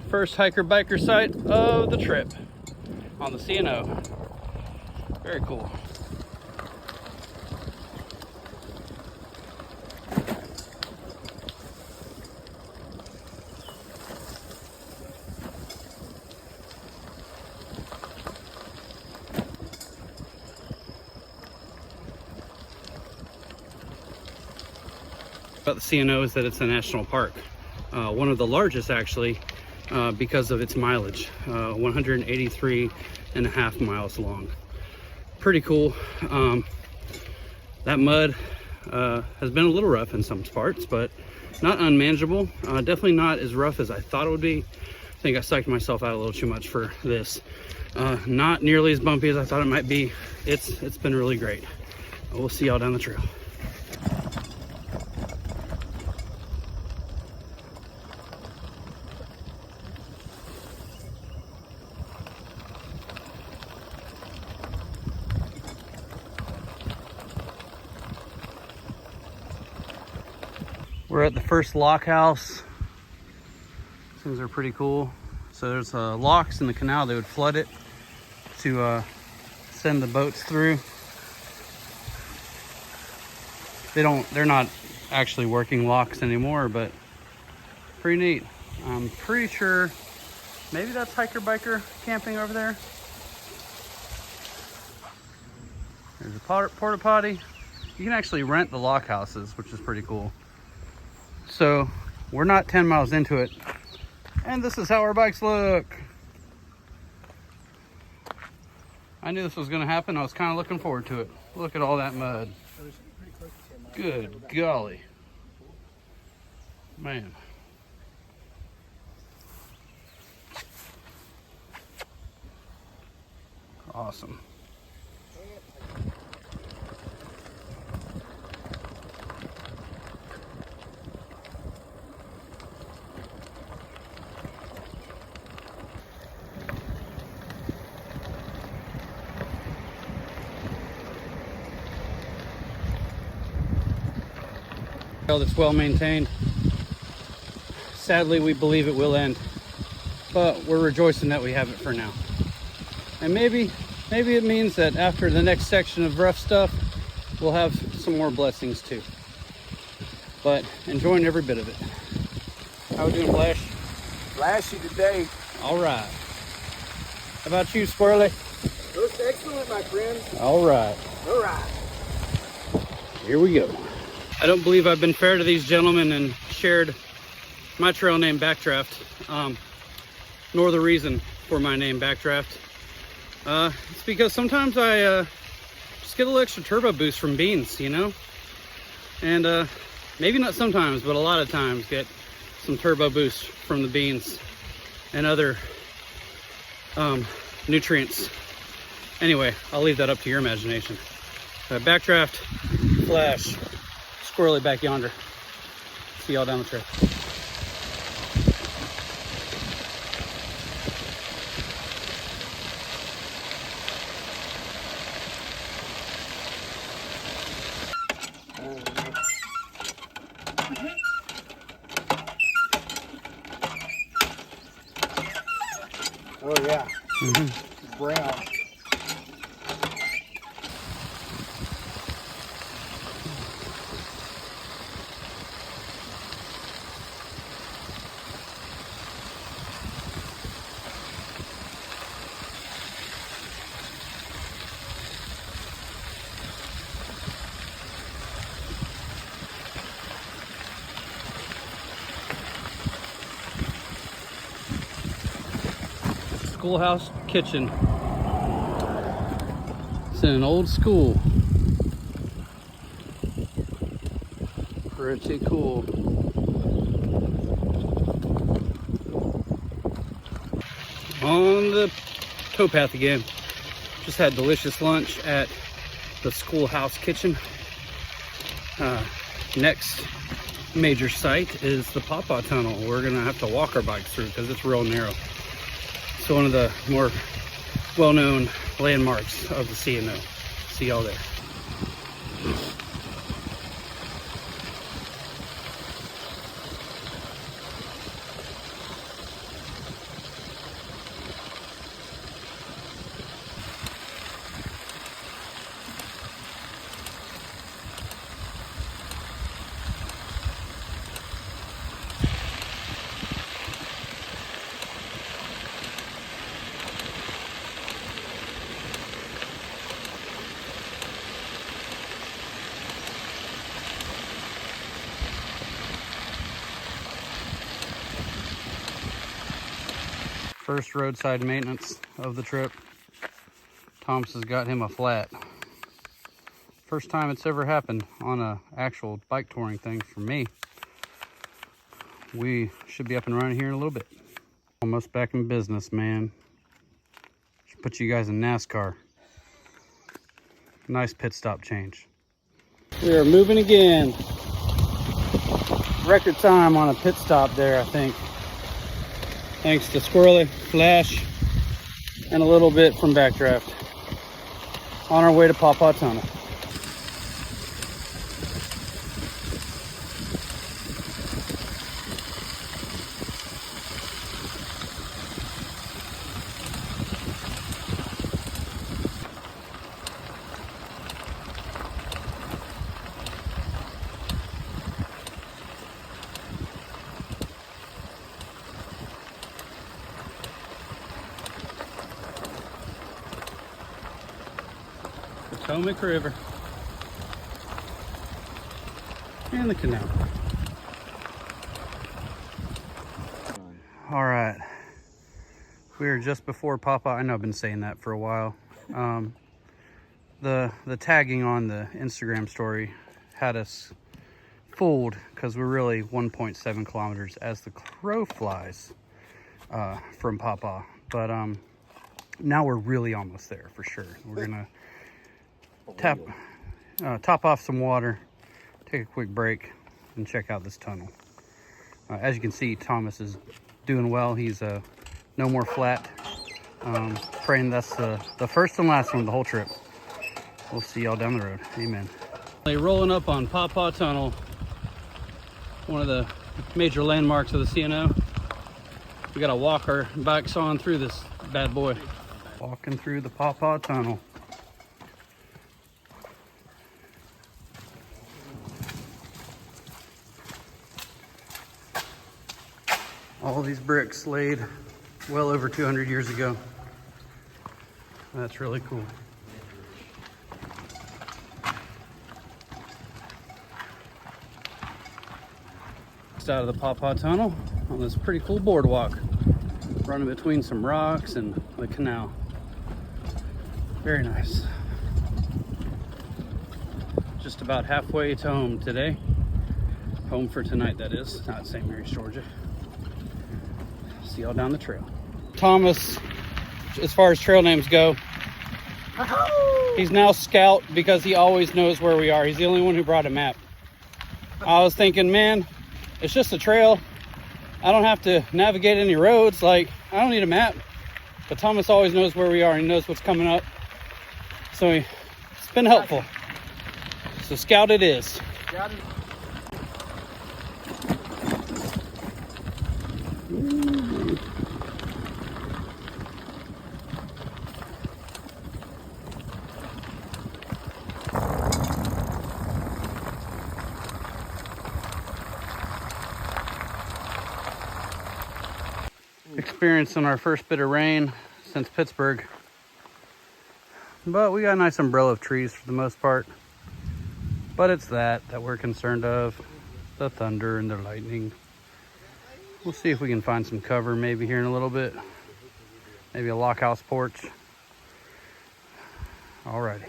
First hiker biker site of the trip on the C&O. Very cool. About the C&O is that it's a national park. One of the largest actually because of its mileage. 183.5 miles long. Pretty cool. That mud has been a little rough in some parts, but not unmanageable. Definitely not as rough as I thought it would be. I think I psyched myself out a little too much for this. Not nearly as bumpy as I thought it might be. It's been really great. We'll see y'all down the trail. We're at the first lock house. Things are pretty cool. So there's locks in the canal. They would flood it to send the boats through. They're not actually working locks anymore, but pretty neat. I'm pretty sure maybe that's hiker biker camping over there. There's a porta potty. You can actually rent the lock houses, which is pretty cool. So we're not 10 miles into it, and this is how our bikes look. I knew this was going to happen. I was kind of looking forward to it. Look at all that mud. Good golly. Man. Awesome. That's well maintained. Sadly, we believe it will end, but we're rejoicing that we have it for now. And maybe it means that after the next section of rough stuff, we'll have some more blessings too. But enjoying every bit of it. How we doing, Flash? Flashy today. All right. How about you, Squirrely? Looks excellent, my friend. All right. All right. Here we go. I don't believe I've been fair to these gentlemen and shared my trail name Backdraft, nor the reason for my name Backdraft. It's because sometimes I just get a little extra turbo boost from beans, you know? And maybe not sometimes, but a lot of times get some turbo boost from the beans and other nutrients. Anyway, I'll leave that up to your imagination. Backdraft, Flash, Squirrely back yonder. See y'all down the trail. Oh yeah. Brown. Schoolhouse kitchen. It's in an old school. Pretty cool. On the towpath again. Just had delicious lunch at the schoolhouse kitchen. Next major site is the Pawpaw Tunnel. We're gonna have to walk our bikes through because it's real narrow. It's one of the more well-known landmarks of the C&O. See y'all there. First roadside maintenance of the trip. Thomas has got him a flat. First time it's ever happened on a actual bike touring thing for me. We should be up and running here in a little bit. Almost back in business, man. Should put you guys in NASCAR. Nice pit stop change. We are moving again. Record time on a pit stop there, I think. Thanks to Squirrely, Flash, and a little bit from Backdraft. On our way to Pawpaw Tunnel. Potomac River and the canal. All right, we are just before Pawpaw. I know I've been saying that for a while. The tagging on the Instagram story had us fooled because we're really 1.7 kilometers as the crow flies from Pawpaw, but now we're really almost there for sure. We're gonna top off some water, take a quick break, and check out this tunnel. As you can see, Thomas is doing well. He's no more flat. Praying that's the first and last one of the whole trip. We'll see y'all down the road. Amen. Rolling up on Pawpaw Tunnel, one of the major landmarks of the CNO. We gotta walk our bikes on through this bad boy. Walking through the Pawpaw Tunnel. All these bricks laid well over 200 years ago. That's really cool. Just out of the Pawpaw Tunnel on this pretty cool boardwalk, running between some rocks and the canal. Very nice. Just about halfway to home today. Home for tonight, that is, not St. Mary's, Georgia. See y'all down the trail. Thomas, as far as trail names go, he's now Scout because he always knows where we are. He's the only one who brought a map. I was thinking, man, it's just a trail. I don't have to navigate any roads. Like, I don't need a map. But Thomas always knows where we are and he knows what's coming up. So it's been helpful. So Scout it is. Experiencing our first bit of rain since Pittsburgh, but we got a nice umbrella of trees for the most part. But it's that we're concerned of, the thunder and the lightning. We'll see if we can find some cover maybe here in a little bit, maybe a lockhouse porch. Alrighty.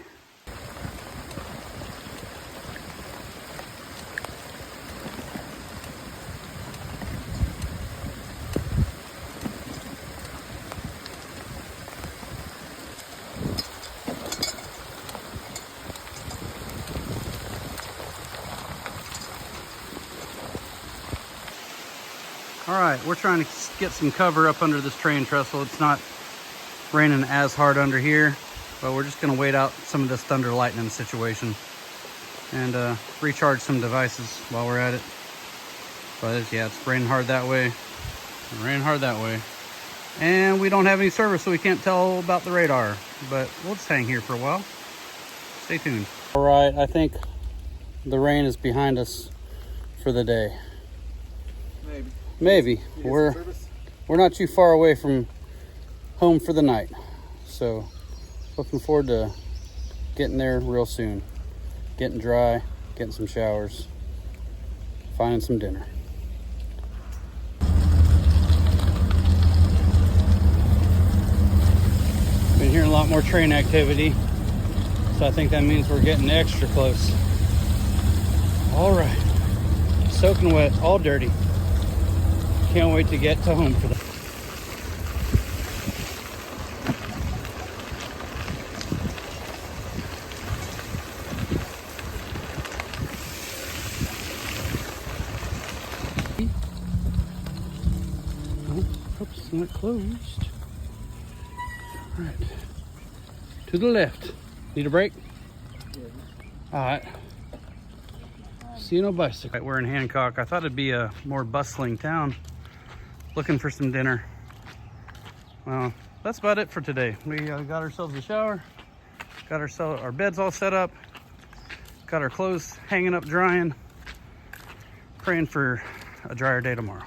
All right, we're trying to get some cover up under this train trestle. It's not raining as hard under here, but we're just gonna wait out some of this thunder lightning situation and recharge some devices while we're at it. But yeah, it's raining hard that way, raining hard that way. And we don't have any service, so we can't tell about the radar, but we'll just hang here for a while. Stay tuned. All right, I think the rain is behind us for the day. Maybe. We're not too far away from home for the night. So looking forward to getting there real soon. Getting dry, getting some showers, finding some dinner. hearing a lot more train activity. So I think that means we're getting extra close. All right. Soaking wet, all dirty. Can't wait to get to home for that. Oops, not closed. All right. To the left. Need a break? All right. C&O bicycle. Right, we're in Hancock. I thought it'd be a more bustling town. Looking for some dinner. Well, that's about it for today. We got ourselves a shower. Got our beds all set up. Got our clothes hanging up drying. Praying for a drier day tomorrow.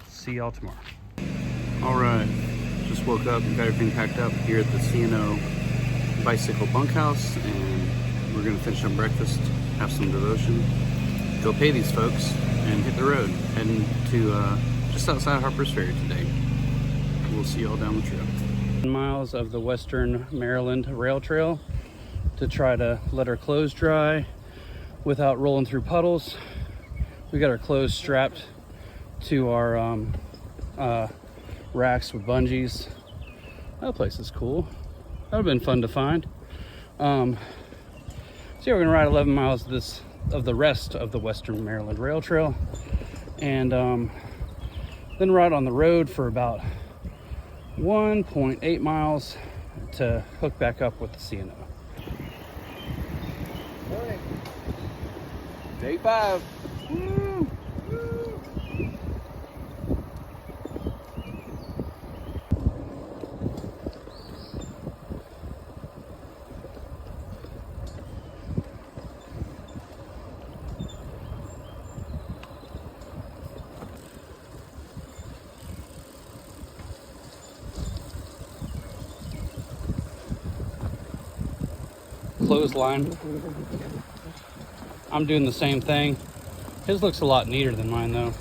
See y'all tomorrow. All right, just woke up and got everything packed up here at the C&O bicycle bunkhouse, and we're gonna finish up breakfast, have some devotion, go pay these folks, and hit the road, heading to just outside Harpers Ferry today. We'll see y'all down the trail. Miles of the Western Maryland Rail Trail to try to let our clothes dry without rolling through puddles. We got our clothes strapped to our racks with bungees. That place is cool. That would have been fun to find. So yeah, we're gonna ride 11 miles of the rest of the Western Maryland Rail Trail, and then ride on the road for about 1.8 miles to hook back up with the C&O. Morning. Day 5. Woo! Clothesline. I'm doing the same thing. His looks a lot neater than mine though.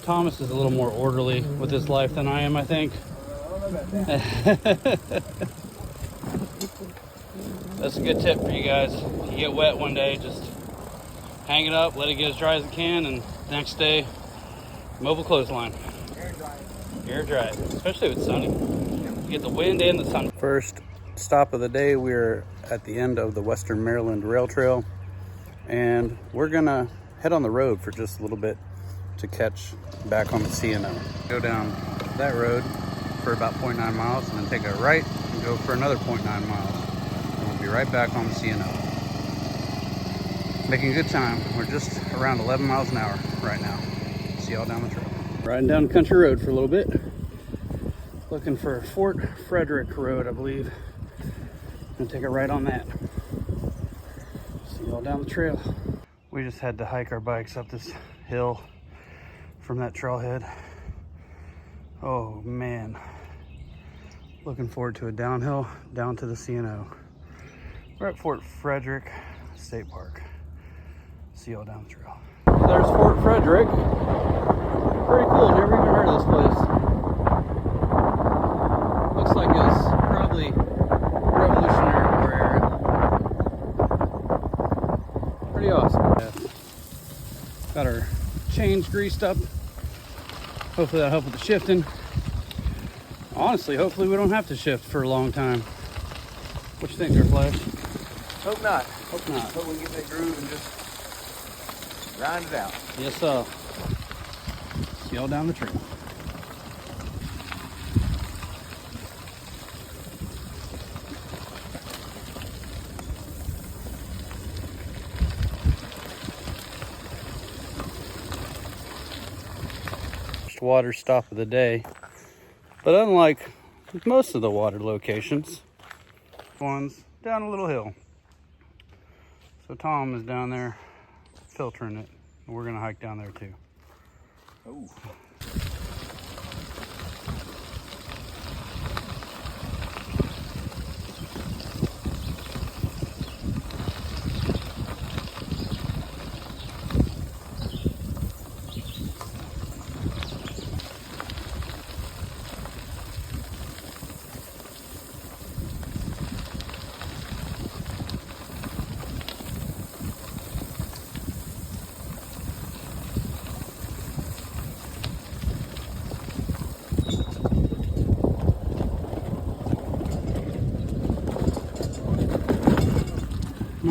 Thomas is a little more orderly with his life than I am, I think. That's a good tip for you guys. If you get wet one day, just hang it up, let it get as dry as it can, and next day, mobile clothesline. Air dry it, especially if it's sunny. You get the wind and the sun. First stop of the day, we're at the end of the Western Maryland Rail Trail, and we're gonna head on the road for just a little bit to catch back on the C&O. Go down that road for about 0.9 miles and then take a right and go for another 0.9 miles. And we'll be right back on the C&O. Making good time. We're just around 11 miles an hour right now. See y'all down the trail. Riding down country road for a little bit. Looking for Fort Frederick Road, I believe. Gonna take a right on that. See y'all down the trail. We just had to hike our bikes up this hill from that trailhead. Oh man. Looking forward to a downhill down to the C&O. We're at Fort Frederick State Park. See y'all down the trail. There's Fort Frederick. Pretty cool, never even heard of this place. Looks like it's probably Revolutionary War era. Pretty awesome. Got our chains greased up. Hopefully that'll help with the shifting. Honestly, hopefully we don't have to shift for a long time. What you think there, Flash? Hope not. Hope not. Hope we can get that groove and just grind it out. Yes, sir. See y'all down the trail. First water stop of the day. But unlike most of the water locations, one's down a little hill. So Tom is down there filtering it, and we're gonna hike down there too. Oh.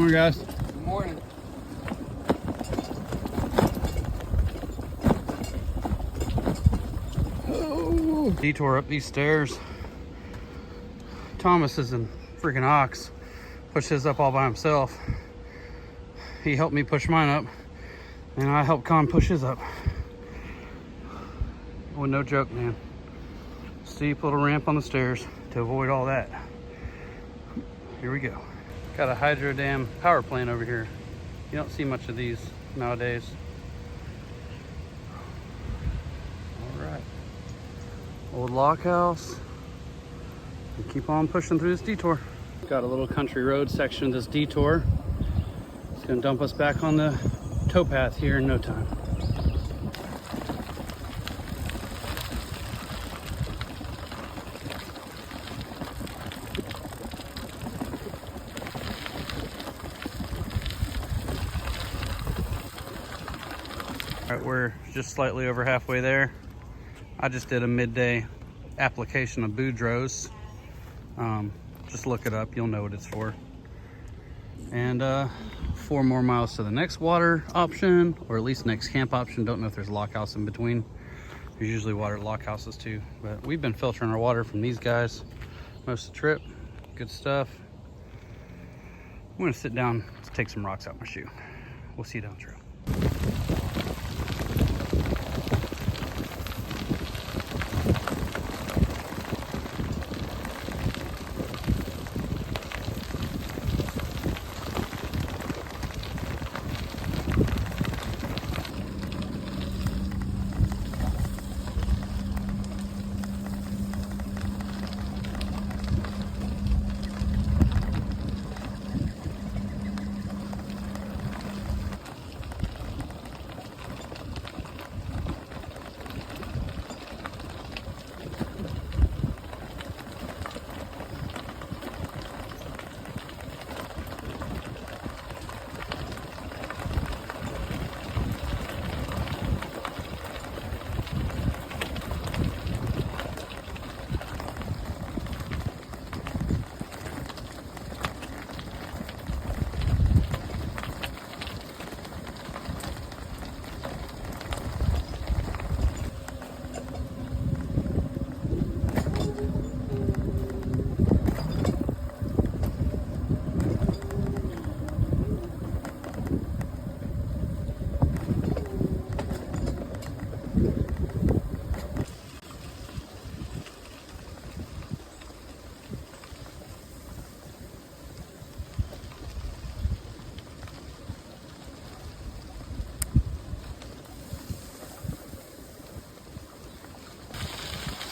Morning, guys. Good morning. Oh, detour up these stairs. Thomas is in freaking ox. Pushed his up all by himself. He helped me push mine up, and I helped Con push his up. Oh, no joke, man. Steep little ramp on the stairs to avoid all that. Here we go. Got a hydro dam power plant over here. You don't see much of these nowadays. All right. Old lock house. And keep on pushing through this detour. Got a little country road section of this detour. It's gonna dump us back on the towpath here in no time. All right, we're just slightly over halfway there. I just did a midday application of Boudreaux's. Just look it up, you'll know what it's for. And 4 more miles to the next water option, or at least next camp option. Don't know if there's a lock house in between. There's usually water at lock houses too. But we've been filtering our water from these guys most of the trip. Good stuff. I'm gonna sit down to take some rocks out my shoe. We'll see you down the trail.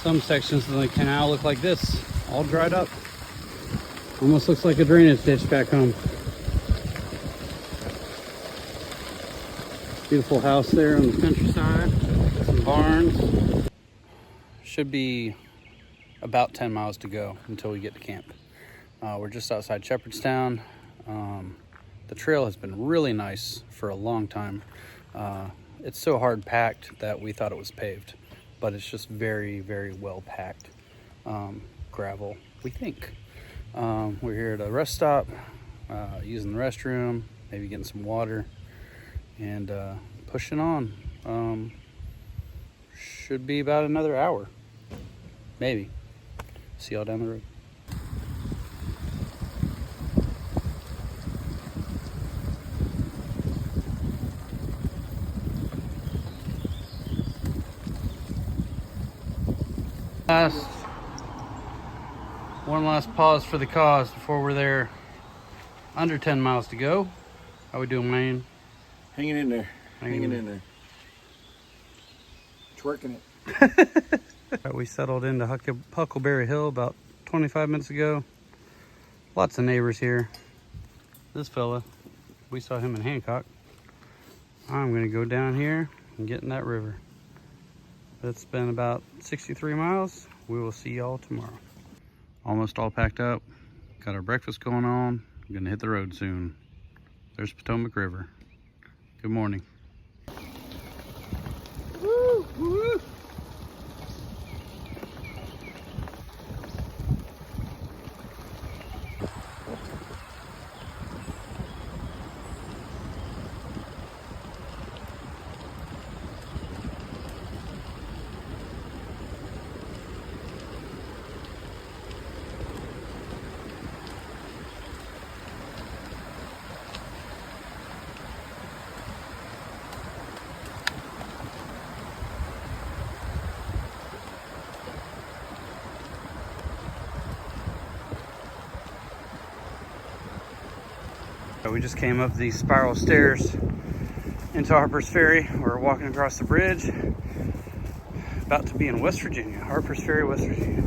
Some sections of the canal look like this, all dried up. Almost looks like a drainage ditch back home. Beautiful house there on the countryside, some barns. Should be about 10 miles to go until we get to camp. We're just outside Shepherdstown. The trail has been really nice for a long time. It's so hard packed that we thought it was paved, but it's just very, very well packed gravel, we think. We're here at a rest stop, using the restroom, maybe getting some water, and pushing on. Should be about another hour, maybe. See y'all down the road. One last pause for the cause before we're there. Under 10 miles to go. How we doing, man? Hanging in there. Hanging in there. Twerking it. We settled into Huckleberry Hill about 25 minutes ago. Lots of neighbors here. This fella, we saw him in Hancock. I'm gonna go down here and get in that river. It's been about 63 miles. We will see y'all tomorrow. Almost all packed up. Got our breakfast going on. I'm gonna hit the road soon. There's Potomac River. Good morning. Woo, woo. So we just came up these spiral stairs into Harpers Ferry. We're walking across the bridge. About to be in West Virginia, Harpers Ferry, West Virginia.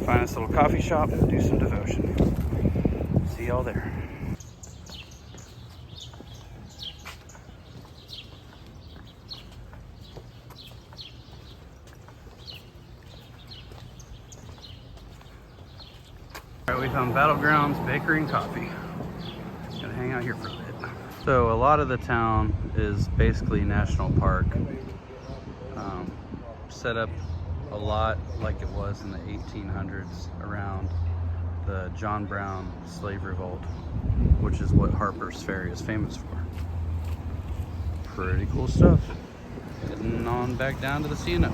Find us a little coffee shop and do some devotion. See y'all there. All right, we found Battlegrounds Bakery and Coffee. Gonna hang out here for a bit. So a lot of the town is basically national park. Set up a lot like it was in the 1800s around the John Brown slave revolt, which is what Harpers Ferry is famous for. Pretty cool stuff. Getting on back down to the CNO.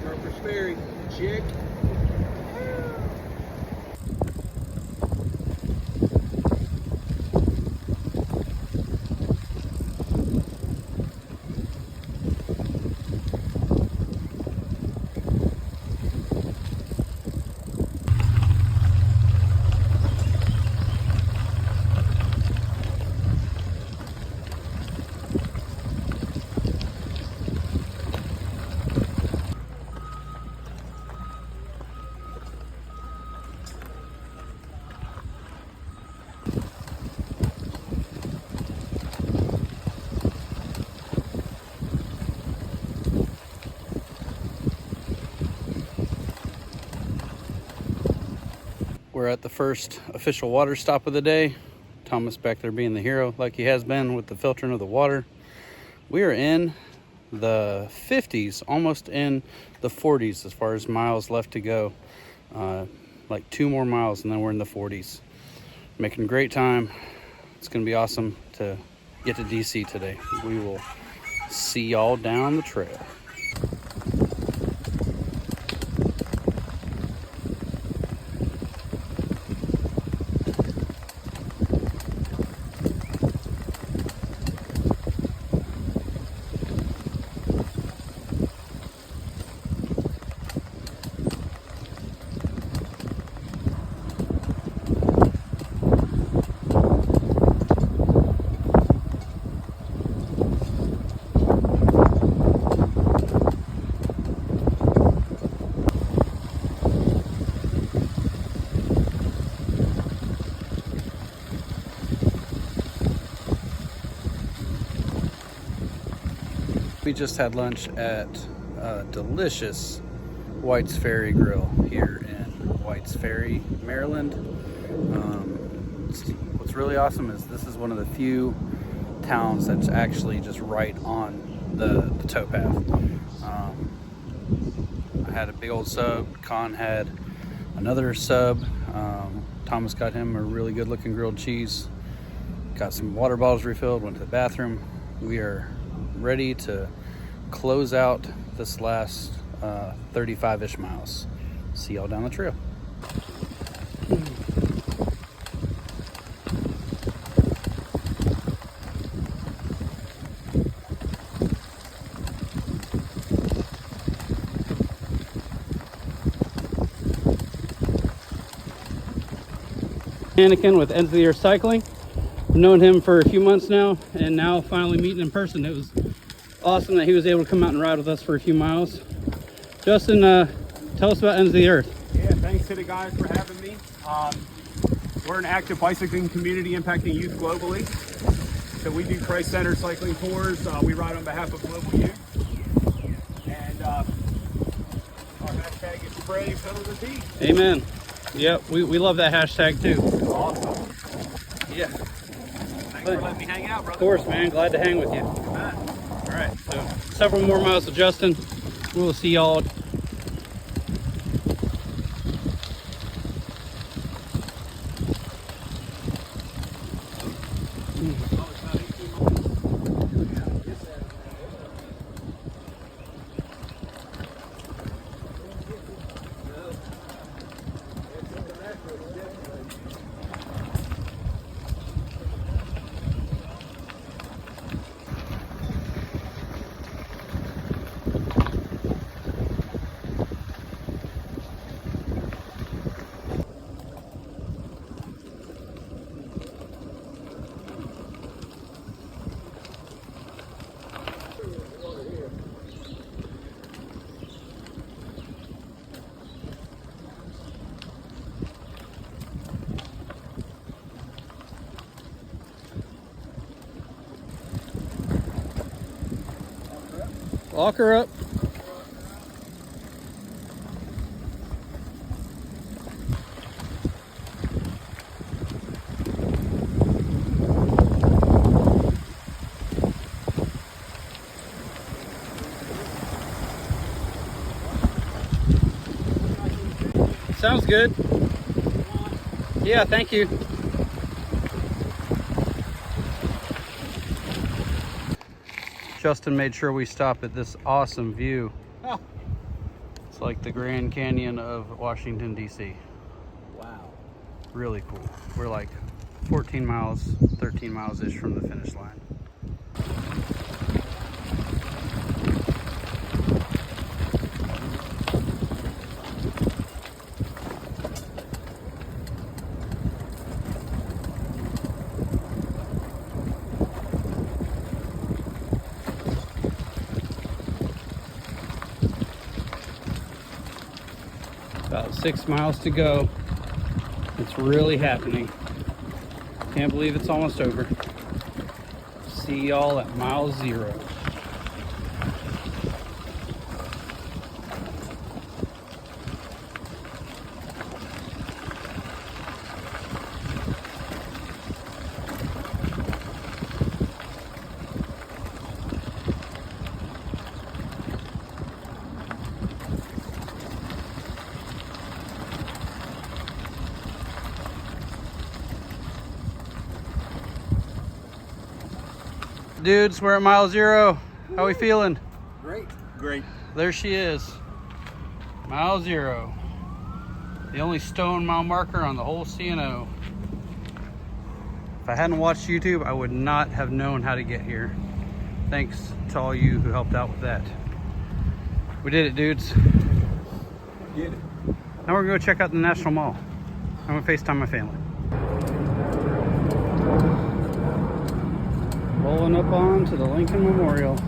Harpers Ferry, chick. We're at the first official water stop of the day. Thomas back there being the hero like he has been with the filtering of the water. We are in the 50s, almost in the 40s as far as miles left to go. Like 2 more miles and then we're in the 40s. Making great time. It's gonna be awesome to get to DC today. We will see y'all down the trail. We just had lunch at a delicious White's Ferry Grill here in White's Ferry, Maryland. What's really awesome is this is one of the few towns that's actually just right on the towpath. I had a big old sub. Con had another sub. Thomas got him a really good looking grilled cheese. Got some water bottles refilled, went to the bathroom. We are ready to close out this last 35-ish miles. See y'all down the trail. Anakin with Ends of the Earth Cycling. I've known him for a few months now, and now finally meeting in person. It was awesome that he was able to come out and ride with us for a few miles. Justin, tell us about Ends of the Earth. Yeah, thanks to the guys for having me. We're an active bicycling community impacting youth globally. So we do Christ-centered cycling tours. We ride on behalf of global youth. And our hashtag is pray, fill the repeat. Amen. Yep, we love that hashtag too. Awesome. Yeah. Thanks for letting me hang out, brother. Of course, man. Glad to hang with you. All right, so several more miles to Justin. We will see y'all. Lock her up. Sounds good. Yeah, thank you. Justin made sure we stop at this awesome view. Oh. It's like the Grand Canyon of Washington, D.C. Wow. Really cool. We're like 14 miles, 13 miles-ish from the finish line. About 6 miles to go. It's really happening. Can't believe it's almost over. See y'all at mile 0. Dudes, we're at mile 0. How we feeling? Great. Great. There she is. Mile 0. The only stone mile marker on the whole CNO. If I hadn't watched YouTube, I would not have known how to get here. Thanks to all you who helped out with that. We did it, dudes. Get it. Now we're gonna go check out the National Mall. I'm gonna FaceTime my family. Rolling up on to the Lincoln Memorial.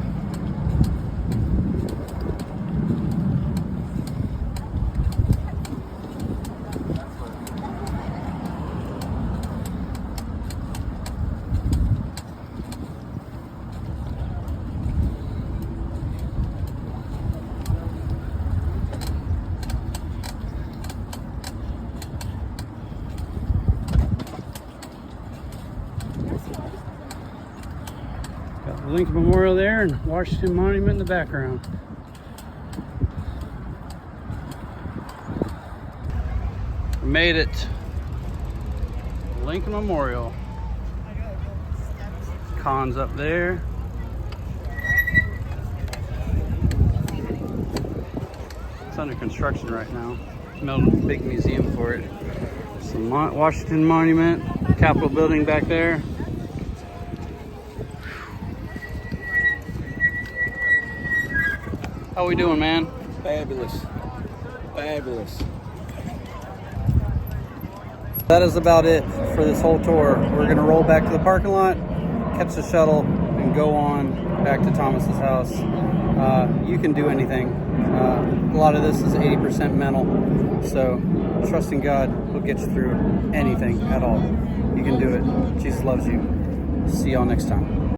Lincoln Memorial there and Washington Monument in the background. We made it. Lincoln Memorial. Con's up there. It's under construction right now. Building a big museum for it. Some Washington Monument, Capitol building back there. How we doing, man? Fabulous. Fabulous. That is about it for this whole tour. We're gonna roll back to the parking lot, catch the shuttle, and go on back to Thomas's house. You can do anything. A lot of this is 80% mental, so trust in God will get you through anything at all. You can do it. Jesus loves you. See y'all next time.